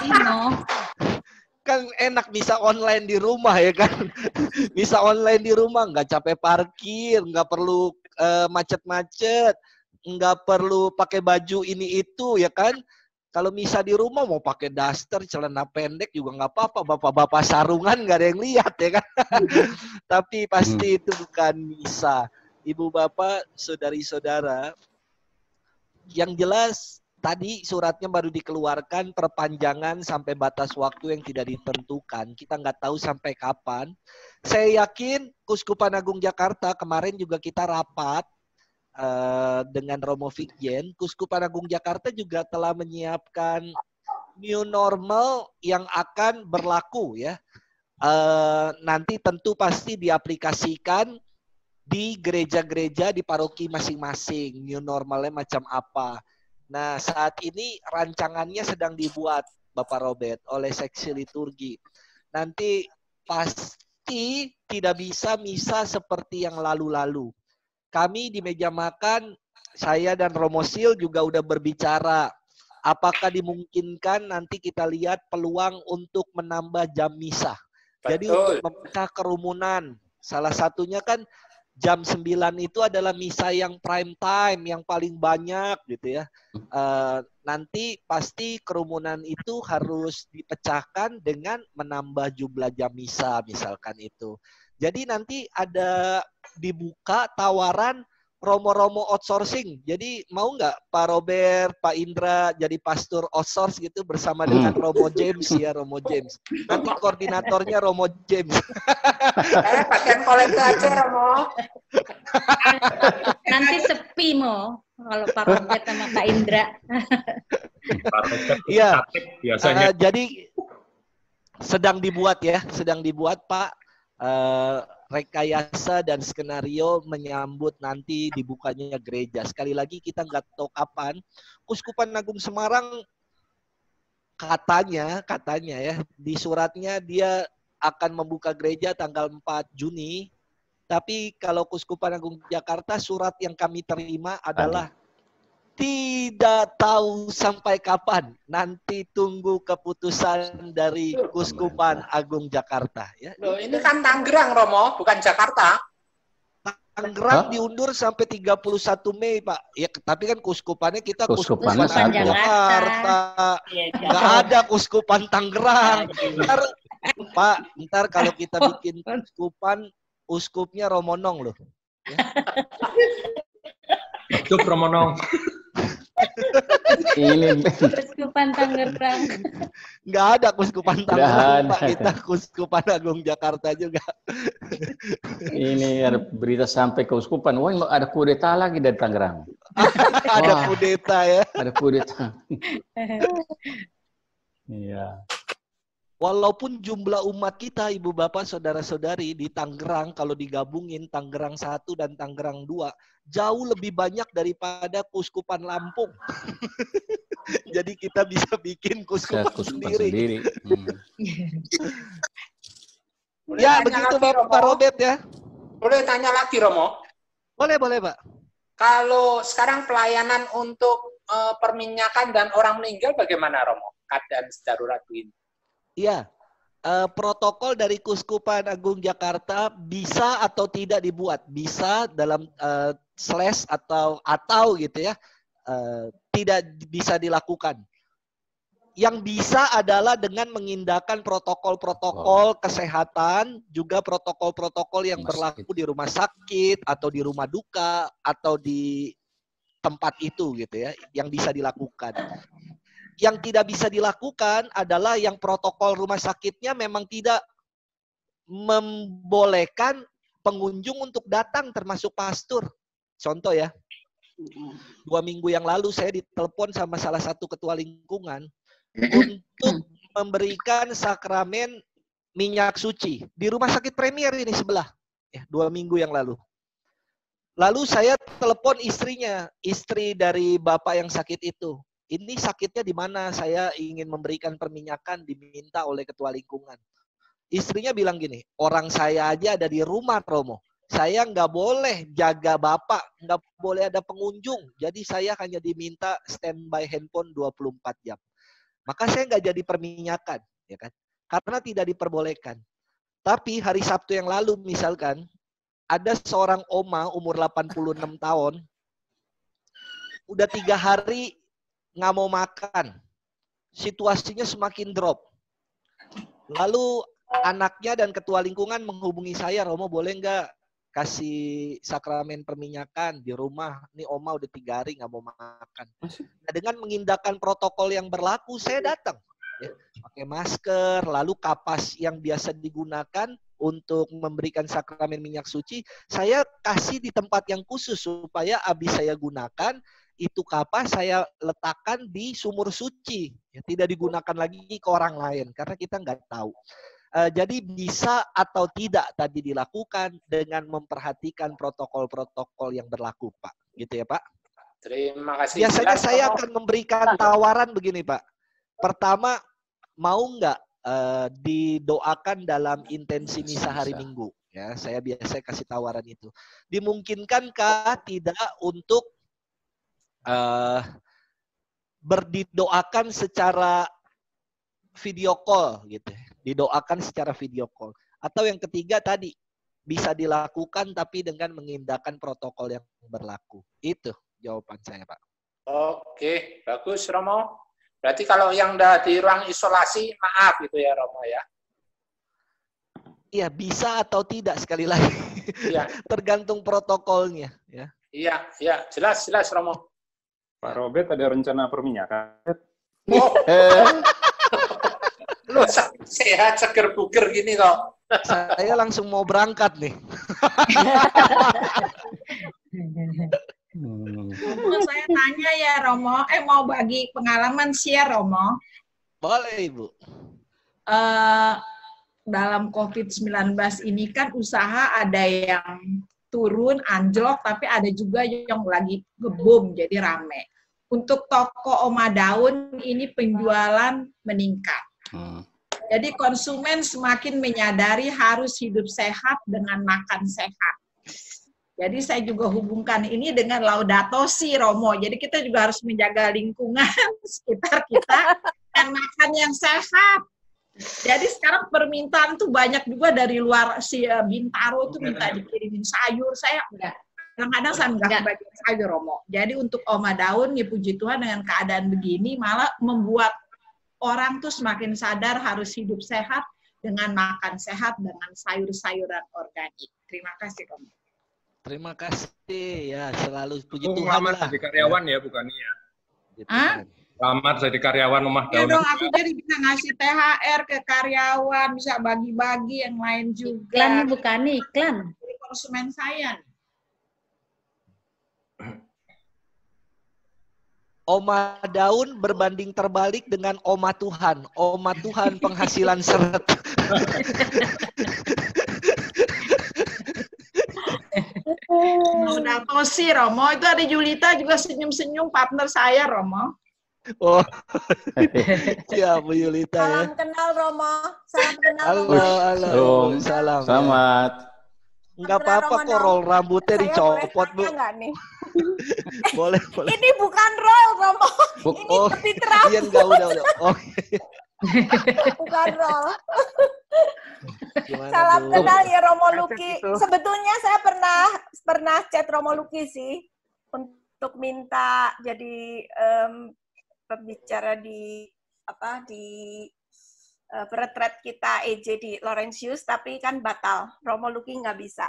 Kan enak bisa online di rumah ya kan. Bisa online di rumah, nggak capek parkir, nggak perlu macet-macet, nggak perlu pakai baju ini itu ya kan. Kalau misa di rumah mau pakai daster, celana pendek juga nggak apa-apa. Bapak-bapak sarungan nggak ada yang lihat ya kan. Tapi pasti itu bukan misa. Ibu bapak, saudari-saudara, yang jelas tadi suratnya baru dikeluarkan, perpanjangan sampai batas waktu yang tidak ditentukan. Kita nggak tahu sampai kapan. Saya yakin Kuskupan Agung Jakarta kemarin juga kita rapat dengan Romo Fikjen. Kuskupan Agung Jakarta juga telah menyiapkan new normal yang akan berlaku ya. Nanti tentu pasti diaplikasikan di gereja-gereja di paroki masing-masing. New normalnya macam apa. Nah, saat ini rancangannya sedang dibuat, Bapak Robert, oleh seksi liturgi. Nanti pasti tidak bisa misa seperti yang lalu-lalu. Kami di meja makan, saya dan Romo Sil juga udah berbicara. Apakah dimungkinkan nanti kita lihat peluang untuk menambah jam misa. Jadi untuk memecah kerumunan. Salah satunya kan jam 9 itu adalah misa yang prime time, yang paling banyak gitu ya. Nanti pasti kerumunan itu harus dipecahkan dengan menambah jumlah jam misa misalkan itu. Jadi nanti ada dibuka tawaran romo-romo outsourcing. Jadi mau nggak Pak Robert, Pak Indra jadi pastor outsource gitu bersama dengan Romo James ya, Romo James. Nanti koordinatornya Romo James. Pakaian kolektor aja Romo. Nanti sepi mau kalau Pak Robert sama Pak Indra. Iya. Biasanya. Jadi sedang dibuat ya, sedang dibuat Pak. Rekayasa dan skenario menyambut nanti dibukanya gereja. Sekali lagi kita nggak tahu kapan. Kuskupan Agung Semarang katanya ya di suratnya dia akan membuka gereja tanggal 4 Juni. Tapi kalau Kuskupan Agung Jakarta surat yang kami terima adalah tidak tahu sampai kapan. Nanti tunggu keputusan dari Kuskupan Agung Jakarta. Ya. Loh, ini kan Tangerang, Romo, bukan Jakarta. Tangerang diundur sampai 31 Mei, Pak. Ya, tapi kan kuskupannya kita Kuskupan Jakarta. Nggak ada Kuskupan Tangerang. Ntar kalau kita bikin kuskupan, uskupnya Romonong loh. Ya. Itu Romonong. Ini Kuskupan Tangerang. Nggak ada Kuskupan Tangerang, Pak. Kita Kuskupan Agung Jakarta juga. Ini ada berita sampai ke Uskupan. Wah, ada kudeta lagi dari Tangerang. Ada kudeta ya. Ada kudeta. Iya. Walaupun jumlah umat kita, ibu bapak, saudara-saudari di Tangerang, kalau digabungin Tangerang 1 dan Tangerang 2, jauh lebih banyak daripada Kuskupan Lampung. Jadi kita bisa bikin kuskupan sendiri. Ya, begitu Bapak Robert ya. Boleh tanya lagi, Romo? Boleh, Pak. Kalau sekarang pelayanan untuk perminyakan dan orang meninggal bagaimana, Romo? Keadaan darurat ini. Iya, protokol dari Kuskupan Agung Jakarta bisa atau tidak dibuat, bisa dalam slash atau gitu ya, tidak bisa dilakukan. Yang bisa adalah dengan mengindahkan protokol-protokol kesehatan, juga protokol-protokol yang berlaku di rumah sakit atau di rumah duka atau di tempat itu gitu ya, yang bisa dilakukan. Yang tidak bisa dilakukan adalah yang protokol rumah sakitnya memang tidak membolehkan pengunjung untuk datang termasuk pastor. Contoh ya, 2 minggu yang lalu saya ditelepon sama salah satu ketua lingkungan untuk memberikan sakramen minyak suci di rumah sakit Premier ini sebelah. Ya, 2 minggu yang lalu. Lalu saya telepon istrinya, istri dari bapak yang sakit itu. Ini sakitnya di mana? Saya ingin memberikan perminyakan, diminta oleh ketua lingkungan. Istrinya bilang gini, orang saya aja ada di rumah, Romo. Saya nggak boleh jaga bapak, nggak boleh ada pengunjung. Jadi saya hanya diminta standby handphone 24 jam. Maka saya nggak jadi perminyakan, ya kan? Karena tidak diperbolehkan. Tapi hari Sabtu yang lalu misalkan, ada seorang oma umur 86 tahun, udah 3 hari nggak mau makan. Situasinya semakin drop. Lalu anaknya dan ketua lingkungan menghubungi saya, Romo boleh nggak kasih sakramen perminyakan di rumah? Ini oma udah 3 hari nggak mau makan. Nah, dengan mengindahkan protokol yang berlaku, saya datang. Ya, pakai masker, lalu kapas yang biasa digunakan untuk memberikan sakramen minyak suci, saya kasih di tempat yang khusus supaya habis saya gunakan, itu kapas saya letakkan di sumur suci, ya, tidak digunakan lagi ke orang lain karena kita nggak tahu. Jadi bisa atau tidak tadi dilakukan dengan memperhatikan protokol-protokol yang berlaku, Pak. Gitu ya, Pak. Terima kasih. Biasanya saya akan memberikan tawaran begini, Pak. Pertama, mau nggak didoakan dalam intensi misa hari Minggu? Ya, saya biasa kasih tawaran itu. Dimungkinkankah tidak untuk berdidoakan secara video call gitu, didoakan secara video call. Atau yang ketiga tadi bisa dilakukan tapi dengan mengindahkan protokol yang berlaku. Itu jawaban saya, Pak. Oke, bagus Romo. Berarti kalau yang udah di ruang isolasi, maaf gitu ya Romo ya. Iya, bisa atau tidak sekali lagi. Iya. Tergantung protokolnya ya. Iya, jelas Romo. Pak Robert ada rencana perminyakan? Oh. Lu sehat, seger buger gini kok. Saya langsung mau berangkat nih. Mau saya tanya ya Romo, mau bagi pengalaman share Romo. Boleh Ibu. Dalam COVID-19 ini kan usaha ada yang turun, anjlok, tapi ada juga yang lagi nge-boom, jadi rame. Untuk toko Oma Daun ini penjualan meningkat. Jadi konsumen semakin menyadari harus hidup sehat dengan makan sehat. Jadi saya juga hubungkan ini dengan Laudato Si Romo. Jadi kita juga harus menjaga lingkungan sekitar kita dan makan yang sehat. Jadi sekarang permintaan tuh banyak juga dari luar, si Bintaro tuh minta dikirimin sayur. Saya kadang-kadang saya nggak bagi sayur Romo. Jadi untuk Oma Daun, ya puji Tuhan dengan keadaan begini malah membuat orang tuh semakin sadar harus hidup sehat dengan makan sehat dengan sayur-sayuran organik. Terima kasih Romo. Terima kasih ya, selalu puji Tuhan. Lamar jadi karyawan ya, bukan ya? Lamar jadi karyawan rumah ya Daun. Dong, aku jadi bisa ngasih THR ke karyawan, bisa bagi-bagi yang lain juga. Iklan bukan iklan. Jadi konsumen saya. Oma Daun berbanding terbalik dengan Oma Tuhan. Oma Tuhan penghasilan seret. Udah tosi Romo, itu ada Julita juga senyum-senyum partner saya Romo. Oh, siap Bu Yulita ya. Salam kenal Romo, salam kenal Halo, Romo. halo, salam. Selamat. Enggak apa-apa kok roll rambutnya dicopot Bu. Enggak nih. Boleh, boleh. Ini bukan roll Romo, ini Oh, tepi terang. iya enggak udah. Oh, Bukan roll. gimana Salam Bu? kenal ya Romo Luki. Sebetulnya saya pernah chat Romo Luki sih untuk minta jadi pembicara di retret kita EJ di Laurentius, tapi kan batal. Romo Luki nggak bisa.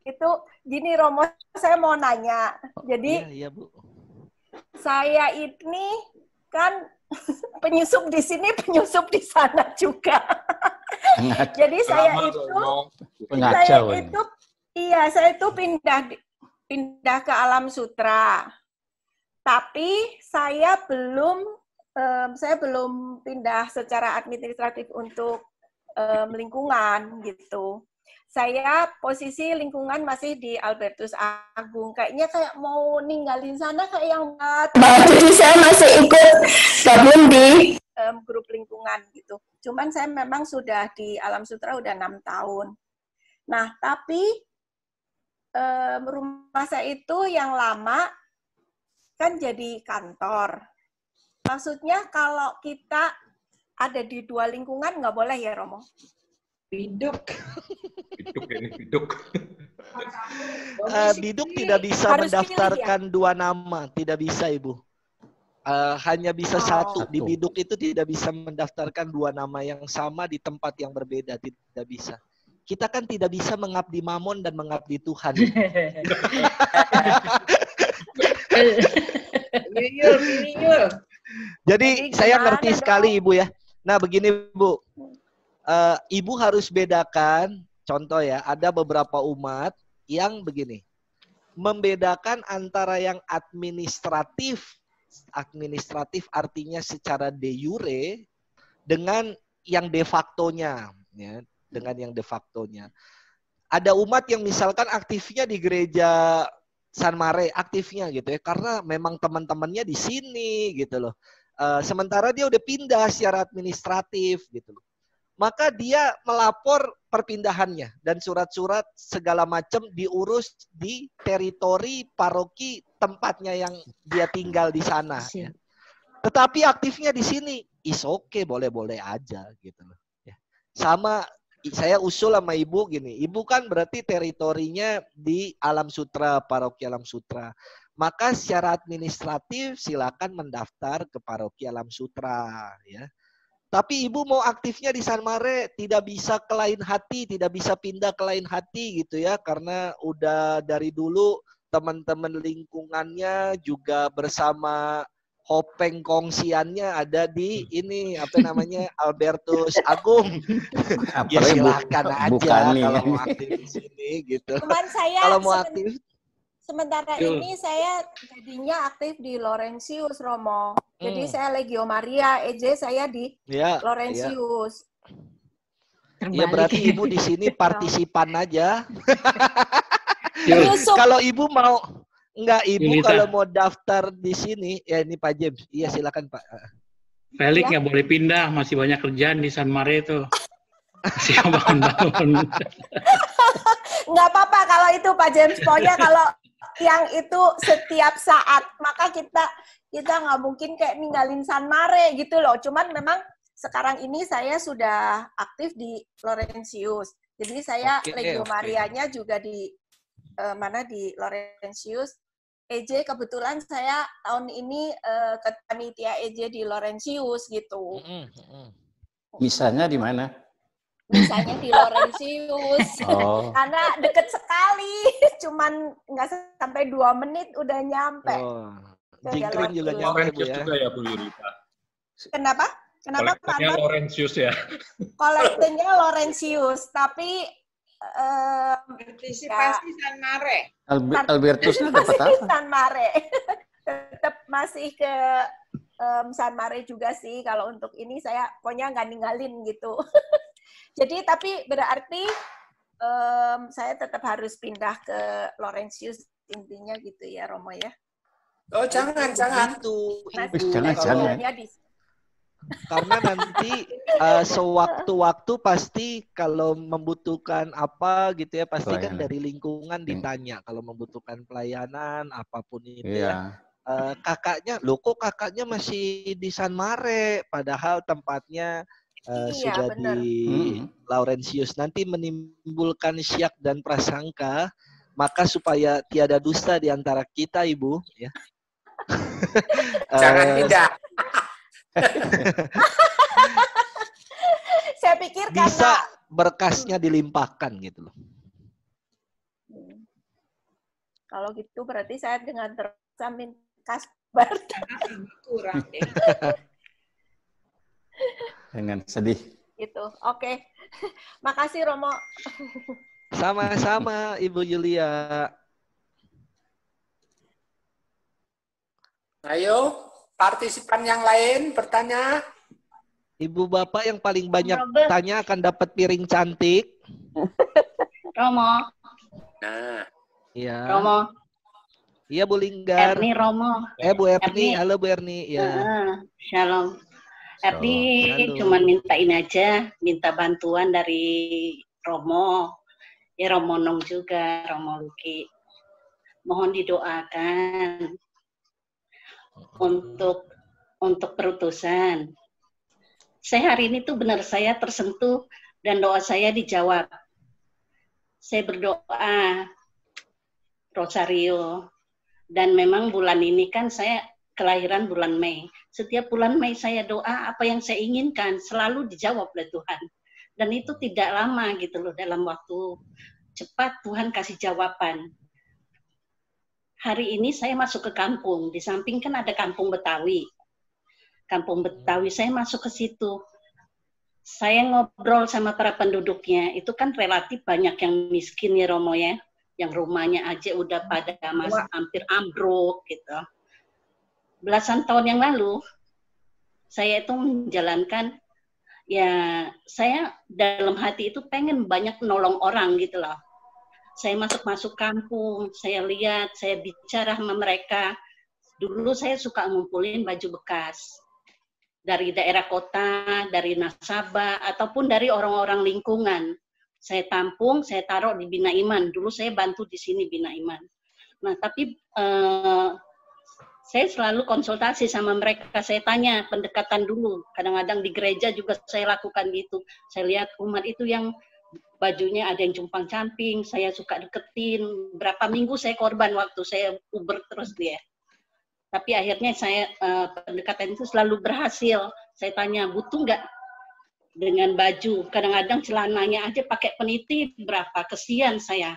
Itu gini Romo, saya mau nanya. Jadi Iya, Bu. saya ini kan penyusup di sini, penyusup di sana juga. Jadi saya itu pindah ke Alam Sutra. Tapi saya belum pindah secara administratif untuk lingkungan gitu. Saya posisi lingkungan masih di Albertus Agung. Kayaknya kayak mau ninggalin sana kayak yang jadi saya masih ikut gabung di grup lingkungan gitu. Cuman saya memang sudah di Alam Sutra udah 6 tahun. Nah, tapi rumah saya itu yang lama kan jadi kantor. Maksudnya kalau kita ada di 2 lingkungan nggak boleh ya Romo? Biduk. Biduk tidak bisa mendaftarkan 2 nama, tidak bisa Ibu. Hanya bisa 1. Di Biduk itu tidak bisa mendaftarkan 2 nama yang sama di tempat yang berbeda, tidak bisa. Kita kan tidak bisa mengabdi Mamon dan mengabdi Tuhan. Jadi saya ngerti sekali Ibu ya. Nah begini Bu, Ibu harus bedakan, contoh ya, ada beberapa umat yang begini, membedakan antara yang administratif artinya secara de jure dengan yang de facto-nya, ya, dengan yang de facto-nya. Ada umat yang misalkan aktifnya di gereja San Mare, aktifnya gitu ya, karena memang teman-temannya di sini gitu loh. Sementara dia udah pindah secara administratif gitu loh. Maka dia melapor perpindahannya dan surat-surat segala macam diurus di teritori paroki tempatnya yang dia tinggal di sana. Ya. Tetapi aktifnya di sini, is okay, boleh-boleh aja gitu loh. Ya. Sama saya usul sama Ibu gini, Ibu kan berarti teritorinya di Alam Sutra, paroki Alam Sutra. Maka secara administratif silakan mendaftar ke paroki Alam Sutra, ya. Tapi Ibu mau aktifnya di San Mare, tidak bisa ke Lain Hati, tidak bisa pindah ke Lain Hati gitu ya, karena udah dari dulu teman-teman lingkungannya juga bersama Hopeng kongsiannya ada di ini apa namanya Albertus Agung. Ya silakan aja kalau mau aktif di sini gitu. Cuman saya kalau mau aktif sementara ini saya jadinya aktif di Laurentius Romo. Jadi saya Legio Maria, EJ saya di Laurentius. Ya berarti Ibu di sini partisipan aja. Kalau Ibu mau Ibu kalau mau daftar di sini, ya ini Pak James. Iya silakan Pak. Felix nggak boleh pindah, masih banyak kerjaan di San Mare itu. Masih bangun-bangun. Nggak apa-apa kalau itu Pak James. Pokoknya kalau yang itu setiap saat, maka kita nggak mungkin kayak ninggalin San Mare gitu loh. Cuman memang sekarang ini saya sudah aktif di Laurentius. Jadi saya Legio Marianya juga di di Laurentius. EJ kebetulan saya tahun ini panitia EJ di Laurentius gitu. Misalnya di mana? Misalnya di Laurentius. Karena deket sekali, cuman nggak sampai 2 menit udah nyampe. Jingkring juga nyampe Bu ya. Juga ya Bu Yurita. Kenapa? Kenapa Pak? Laurentius ya. Kolektenya Laurentius, tapi Partisipasi San Mare. Albertusnya dapat apa? San Mare. Tetap masih ke San Mare juga sih. Kalau untuk ini saya pokoknya nggak ninggalin gitu. Jadi tapi berarti saya tetap harus pindah ke Laurentius intinya gitu ya Romo ya. Oh jangan. Jangan. Karena nanti sewaktu-waktu pasti kalau membutuhkan apa gitu ya, pasti kan dari lingkungan ditanya. Kalau membutuhkan pelayanan apapun itu ya. Kakaknya, loh kok kakaknya masih di San Mare, padahal tempatnya sudah bener. Di Laurentius. Nanti menimbulkan syak dan prasangka, maka supaya tiada dusta di antara kita, Ibu, ya. Jangan tidak. Saya pikir bisa karena berkasnya dilimpahkan gitu loh. Kalau gitu berarti saya dengan terjamin kas kurang deh. Dengan sedih. Gitu. Oke. Makasih Romo. Sama-sama Ibu Yulia. Ayo, partisipan yang lain bertanya. Ibu Bapak yang paling banyak tanya akan dapat piring cantik. Romo. Nah. Iya. Romo. Iya Bu Linggar. Erni Romo. Bu Erni. Halo Bu Erni. Ya. Shalom. Erni cuma minta ini aja, minta bantuan dari Romo. Ya Romo Nong juga, Romo Luki. Mohon didoakan untuk perutusan. Saya hari ini tuh benar saya tersentuh dan doa saya dijawab. Saya berdoa Rosario dan memang bulan ini kan saya kelahiran bulan Mei. Setiap bulan Mei saya doa apa yang saya inginkan selalu dijawab oleh Tuhan. Dan itu tidak lama gitu loh, dalam waktu cepat Tuhan kasih jawaban. Hari ini saya masuk ke kampung, di samping kan ada kampung Betawi. Kampung Betawi, saya masuk ke situ. Saya ngobrol sama para penduduknya, itu kan relatif banyak yang miskin ya Romo ya, yang rumahnya aja udah pada hampir ambruk gitu. Belasan tahun yang lalu, saya itu menjalankan, ya saya dalam hati itu pengen banyak nolong orang gitu loh. Saya masuk kampung, saya lihat, saya bicara sama mereka. Dulu saya suka ngumpulin baju bekas. Dari daerah kota, dari nasabah, ataupun dari orang-orang lingkungan. Saya tampung, saya taruh di Bina Iman. Dulu saya bantu di sini Bina Iman. Nah, tapi saya selalu konsultasi sama mereka. Saya tanya pendekatan dulu. Kadang-kadang di gereja juga saya lakukan gitu. Saya lihat umat itu yang bajunya ada yang compang-camping, saya suka deketin. Berapa minggu saya korban waktu saya Uber terus dia. Tapi akhirnya saya pendekatan itu selalu berhasil. Saya tanya, butuh nggak dengan baju? Kadang-kadang celananya aja pakai peniti berapa? Kesian saya.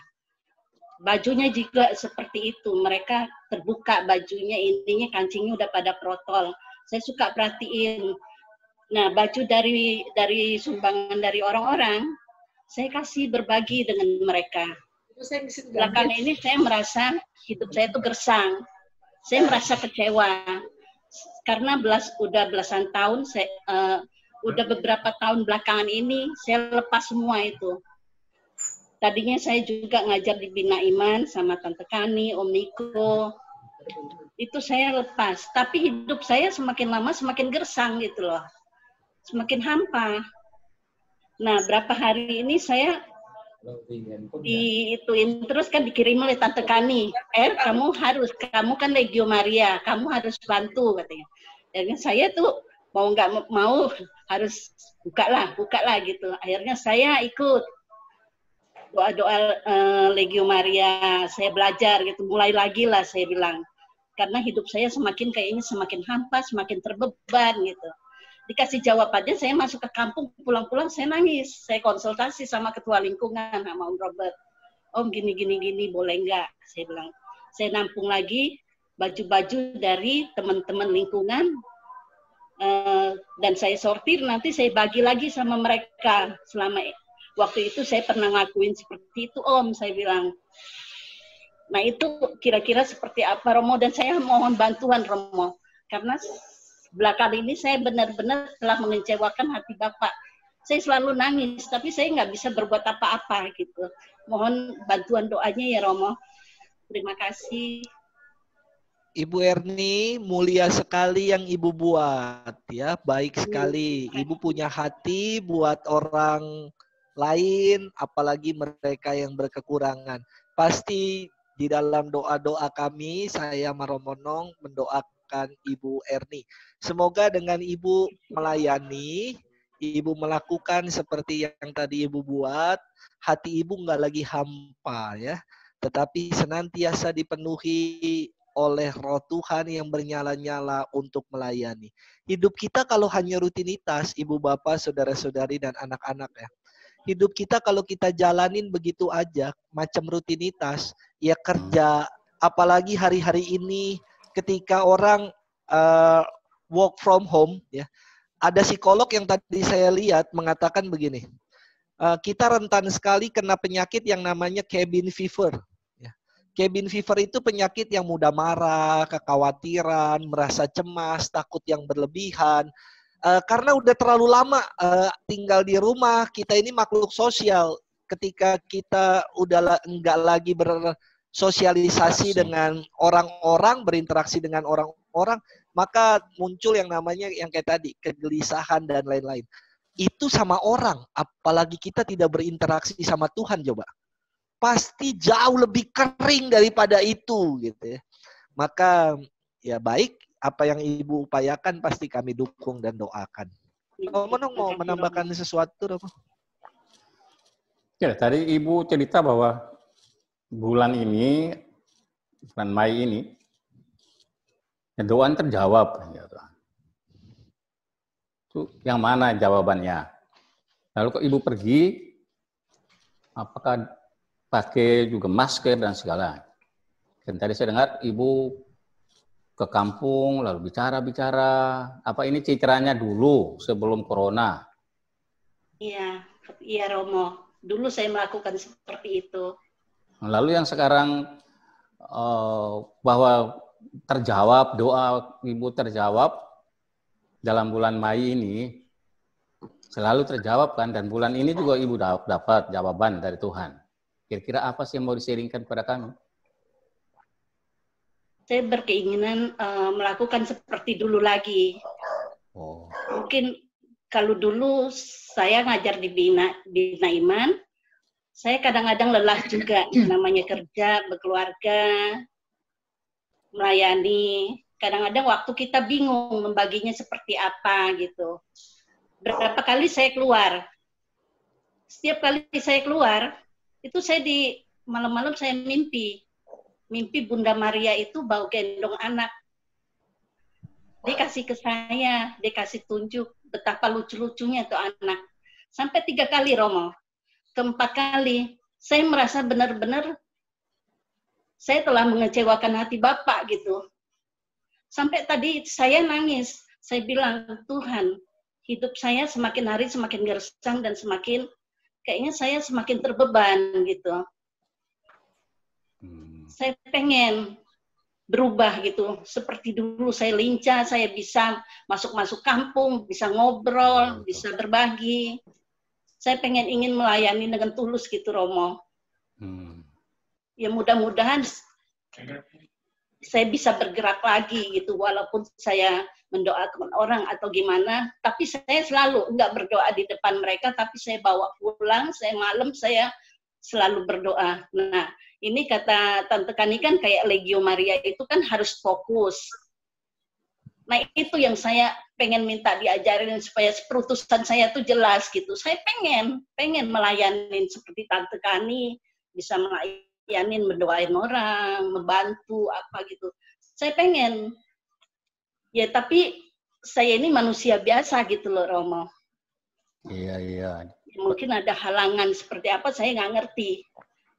Bajunya juga seperti itu. Mereka terbuka bajunya, intinya kancingnya udah pada protol. Saya suka perhatiin. Nah, baju dari sumbangan dari orang-orang, saya kasih berbagi dengan mereka. Belakangan ini saya merasa hidup saya itu gersang. Saya merasa kecewa karena udah belasan tahun, udah beberapa tahun belakangan ini saya lepas semua itu. Tadinya saya juga ngajar di Bina Iman sama Tante Kani, Om Niko. Itu saya lepas, tapi hidup saya semakin lama semakin gersang gitu loh. Semakin hampa. Nah, berapa hari ini saya diituin terus kan dikirim oleh Tante Kani, kamu kan Legio Maria, kamu harus bantu katanya. Dan saya tuh mau nggak mau harus buka lah gitu. Akhirnya saya ikut doa Legio Maria, saya belajar gitu, mulai lagi lah saya bilang. Karena hidup saya kayaknya semakin hampa, semakin terbeban gitu. Dikasih jawabannya, saya masuk ke kampung, pulang-pulang saya nangis. Saya konsultasi sama ketua lingkungan, sama Om Robert. Om gini, boleh nggak? Saya bilang, saya nampung lagi baju-baju dari teman-teman lingkungan, dan saya sortir, nanti saya bagi lagi sama mereka selama waktu itu saya pernah ngakuin seperti itu Om, saya bilang. Nah itu kira-kira seperti apa Romo, dan saya mohon bantuan Romo, karena belakang ini saya benar-benar telah mengecewakan hati Bapak. Saya selalu nangis, tapi saya nggak bisa berbuat apa-apa gitu. Mohon bantuan doanya ya Romo. Terima kasih. Ibu Erni, mulia sekali yang Ibu buat ya, baik sekali. Ibu punya hati buat orang lain, apalagi mereka yang berkekurangan. Pasti di dalam doa-doa kami, saya Maromonong mendoakan Ibu Erni. Semoga dengan Ibu melayani, Ibu melakukan seperti yang tadi Ibu buat, hati Ibu nggak lagi hampa ya, tetapi senantiasa dipenuhi oleh Roh Tuhan yang bernyala-nyala untuk melayani. Hidup kita kalau hanya rutinitas, Ibu Bapak, Saudara-saudari dan anak-anak ya. Hidup kita kalau kita jalanin begitu aja, macam rutinitas, ya kerja, apalagi hari-hari ini ketika orang work from home, ya, ada psikolog yang tadi saya lihat mengatakan begini, kita rentan sekali kena penyakit yang namanya cabin fever. Ya. Cabin fever itu penyakit yang mudah marah, kekhawatiran, merasa cemas, takut yang berlebihan. Karena udah terlalu lama tinggal di rumah, kita ini makhluk sosial. Ketika kita udah enggak lagi bersosialisasi dengan orang-orang, berinteraksi dengan orang-orang, maka muncul yang namanya yang kayak tadi, kegelisahan dan lain-lain. Itu sama orang, apalagi kita tidak berinteraksi sama Tuhan coba. Pasti jauh lebih kering daripada itu gitu ya. Maka ya baik, apa yang Ibu upayakan pasti kami dukung dan doakan. Monong mau menambahkan sesuatu apa? Ya, tadi Ibu cerita bahwa bulan ini, bulan Mei ini, doa terjawab. Itu yang mana jawabannya? Lalu kok Ibu pergi, apakah pakai juga masker dan segala? Dan tadi saya dengar Ibu ke kampung, lalu bicara-bicara. Apa ini citranya dulu sebelum corona? Iya, iya Romo. Dulu saya melakukan seperti itu. Lalu yang sekarang bahwa terjawab, doa Ibu terjawab dalam bulan Mei ini, selalu terjawab kan, dan bulan ini juga Ibu dapat jawaban dari Tuhan. Kira-kira apa sih yang mau diseringkan kepada kami? Saya berkeinginan melakukan seperti dulu lagi. Oh. Mungkin kalau dulu saya ngajar di Bina Iman, saya kadang-kadang lelah juga, namanya kerja, berkeluarga, melayani. Kadang-kadang waktu kita bingung membaginya seperti apa gitu. Berapa kali saya keluar. Setiap kali saya keluar, itu saya di malam-malam saya mimpi Bunda Maria itu bawa gendong anak. Dia kasih ke saya, dia kasih tunjuk betapa lucu-lucunya itu anak. Sampai 3 kali Romo. Keempat kali, saya merasa benar-benar saya telah mengecewakan hati Bapak gitu. Sampai tadi saya nangis. Saya bilang, Tuhan, hidup saya semakin hari semakin gersang dan semakin, kayaknya saya semakin terbeban gitu. Saya pengen berubah gitu. Seperti dulu saya lincah, saya bisa masuk-masuk kampung, bisa ngobrol, bisa berbagi. Saya ingin melayani dengan tulus gitu, Romo. Ya mudah-mudahan saya bisa bergerak lagi gitu, walaupun saya mendoakan orang atau gimana, tapi saya selalu enggak berdoa di depan mereka, tapi saya bawa pulang, saya malam saya selalu berdoa. Nah, ini kata Tante Kani kan kayak Legio Maria itu kan harus fokus. Nah, itu yang saya pengen minta diajarin supaya perutusan saya tuh jelas gitu. Saya pengen melayanin seperti Tante Kani, bisa melayanin, mendoain orang, membantu apa gitu. Saya pengen. Ya, tapi saya ini manusia biasa gitu loh, Romo. Iya. Mungkin ada halangan seperti apa, saya nggak ngerti.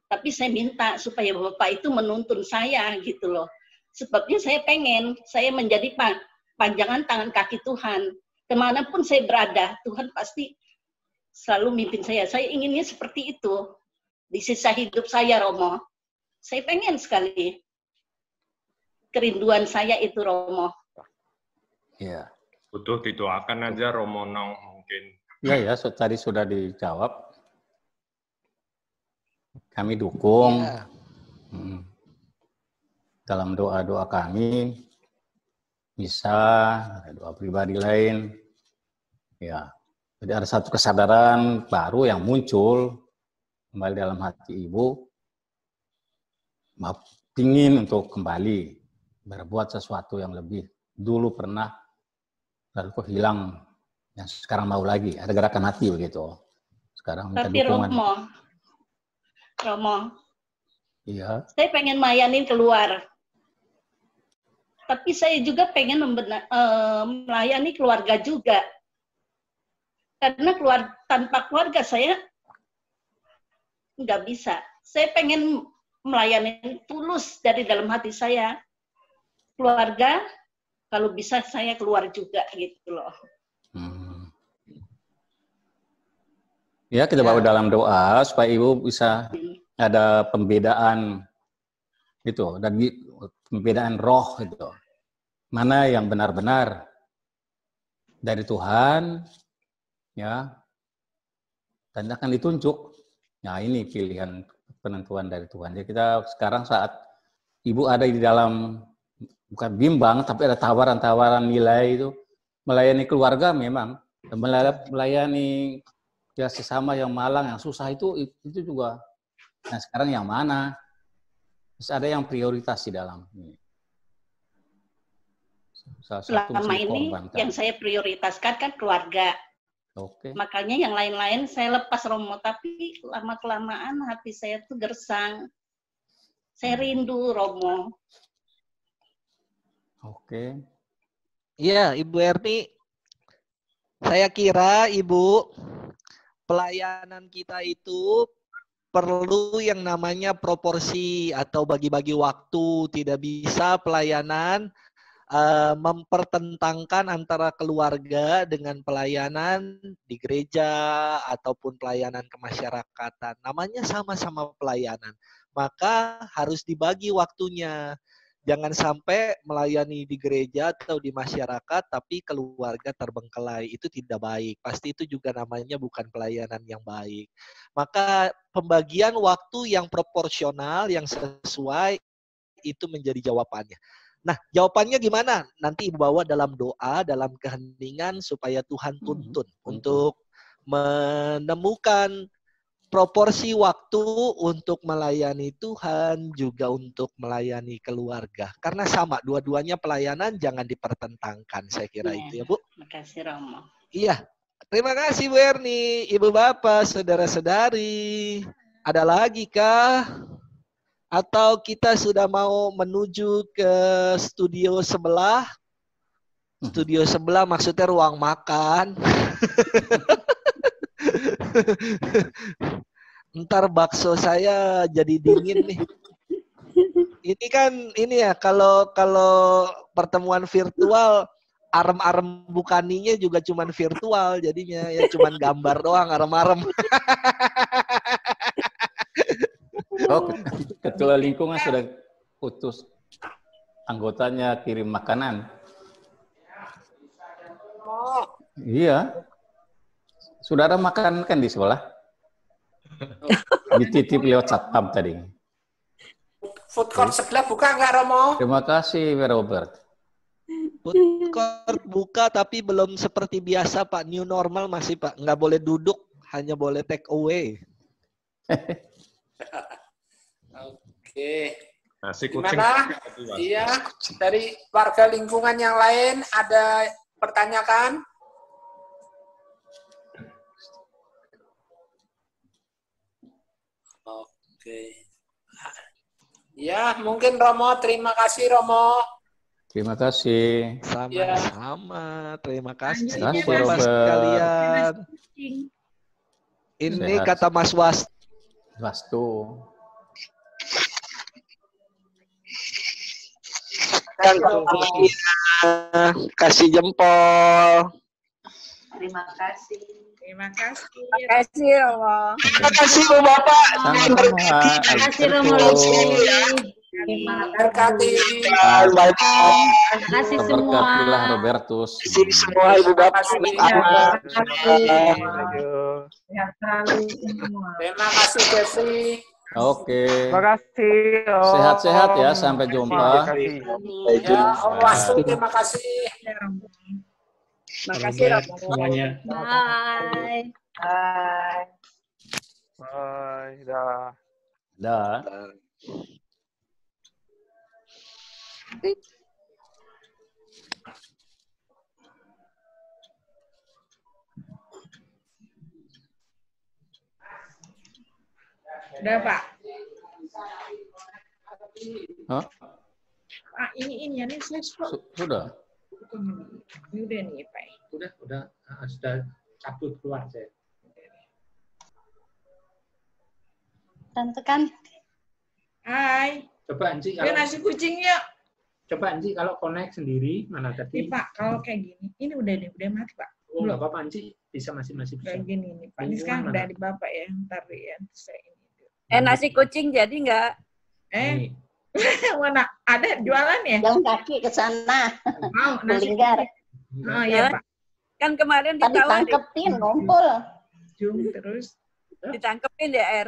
Tapi saya minta supaya Bapak itu menuntun saya gitu loh. Sebabnya saya pengen, saya menjadi panjangan tangan kaki Tuhan. Kemanapun saya berada, Tuhan pasti selalu mimpin saya. Saya inginnya seperti itu di sisa hidup saya, Romo. Saya pengen sekali. Kerinduan saya itu, Romo. Iya. Butuh didoakan aja Romo Nong mungkin. Ya, tadi sudah dijawab. Kami dukung dalam doa-doa kami, bisa doa pribadi lain. Ya, jadi ada satu kesadaran baru yang muncul kembali dalam hati Ibu, ingin untuk kembali berbuat sesuatu yang lebih. Dulu pernah, lalu kok hilang, yang sekarang mau lagi. Ada gerakan hati begitu. Sekarang minta tapi dukungan. Romo, iya. Saya pengen mayanin keluar. Tapi saya juga pengen melayani keluarga juga. Karena tanpa keluarga saya nggak bisa. Saya pengen melayani tulus dari dalam hati saya. Keluarga, kalau bisa saya keluar juga gitu loh. Ya, kita bawa dalam doa supaya Ibu bisa ada pembedaan itu, dan pembedaan roh itu. Mana yang benar-benar dari Tuhan, ya, dan akan ditunjuk. Nah, ini pilihan penentuan dari Tuhan. Jadi kita sekarang saat Ibu ada di dalam, bukan bimbang, tapi ada tawaran-tawaran nilai itu, melayani keluarga memang, dan melayani ya sesama yang malang, yang susah itu juga. Nah, sekarang yang mana? Terus ada yang prioritas di dalam ini. Selama ini yang saya prioritaskan kan keluarga. Oke. Makanya yang lain-lain saya lepas, Romo, tapi lama-kelamaan hati saya tuh gersang. Saya rindu, Romo. Oke. Iya, Ibu Erni. Saya kira, Ibu, pelayanan kita itu perlu yang namanya proporsi atau bagi-bagi waktu. Tidak bisa pelayanan mempertentangkan antara keluarga dengan pelayanan di gereja ataupun pelayanan kemasyarakatan. Namanya sama-sama pelayanan. Maka harus dibagi waktunya. Jangan sampai melayani di gereja atau di masyarakat tapi keluarga terbengkelai. Itu tidak baik. Pasti itu juga namanya bukan pelayanan yang baik. Maka pembagian waktu yang proporsional, yang sesuai, itu menjadi jawabannya. Nah, jawabannya gimana? Nanti Ibu bawa dalam doa, dalam keheningan supaya Tuhan tuntun untuk menemukan proporsi waktu untuk melayani Tuhan, juga untuk melayani keluarga. Karena sama, dua-duanya pelayanan jangan dipertentangkan, saya kira itu ya, Bu. Terima kasih, Romo. Iya, terima kasih Bu Erni, Ibu Bapak, saudara-saudari. Ada lagi kah? Atau kita sudah mau menuju ke studio sebelah? Studio sebelah maksudnya ruang makan. Ntar bakso saya jadi dingin nih. Ini kan ini ya, kalau pertemuan virtual, arem-arem bukaninya juga cuman virtual, jadinya ya cuman gambar doang, arem-arem. Oh, ketua lingkungan sudah putus anggotanya kirim makanan. Iya. Sudah ada makanan kan di sekolah? Dititip lewat satpam tadi. Food court sebelah buka nggak, Romo? Terima kasih, Robert. Food court buka tapi belum seperti biasa, Pak. New normal masih, Pak. Nggak boleh duduk, hanya boleh take away. Oke. Nasi kucing. Gimana? Iya, dari warga lingkungan yang lain ada pertanyaan? Oke. Ya, mungkin Romo. Terima kasih, Romo. Terima kasih. Sama-sama. Terima kasih, Terima kasih, Bapak Robert. sekalian. Ini Sehat. kata Mas Wastu. Dan kasih jempol. Terima kasih. Terima kasih. Terima kasih Romo. Terima kasih Bu Bapak. Sama-sama. Terima kasih Romo Lucy. Terima kasih. Terima Terima kasih semua. Terberkatilah Robertus. kasih semua Ibu Bapak. Terima kasih Jeffrey. Oke. Terima kasih. Om. Sehat-sehat ya, sampai jumpa. Ya, Om Wastu, terima kasih. Terima kasih Romo. Semuanya. Bye. Bye. Bye. Dah. Dah. Udah, Pak. Hah? Ah, ini ya nih saya Sudah. Ini udah nih, Pak. Sudah cabut keluar saya. Tante kan. Hai. Coba Anci Ini kalau nasi kucingnya. coba Anci kalau connect sendiri mana Nih, tadi? Pak, kalau kayak gini, ini udah nih, udah mati, Pak. Oh, nggak apa-apa Anci, bisa masih bisa. Kayak gini nih, Pak. Ini sekarang Mana? dari Bapak ya, ntar ya. Saya ini. Nasi kucing jadi nggak? Mana ada jualan ya? Jalan kaki ke sana. Mau nasi Linggar. kucing. Oh iya, Pak. Kan kemarin Tadi ditawarin. tangkepin, ngumpul. Jum terus. Ditangkepin ya, Er?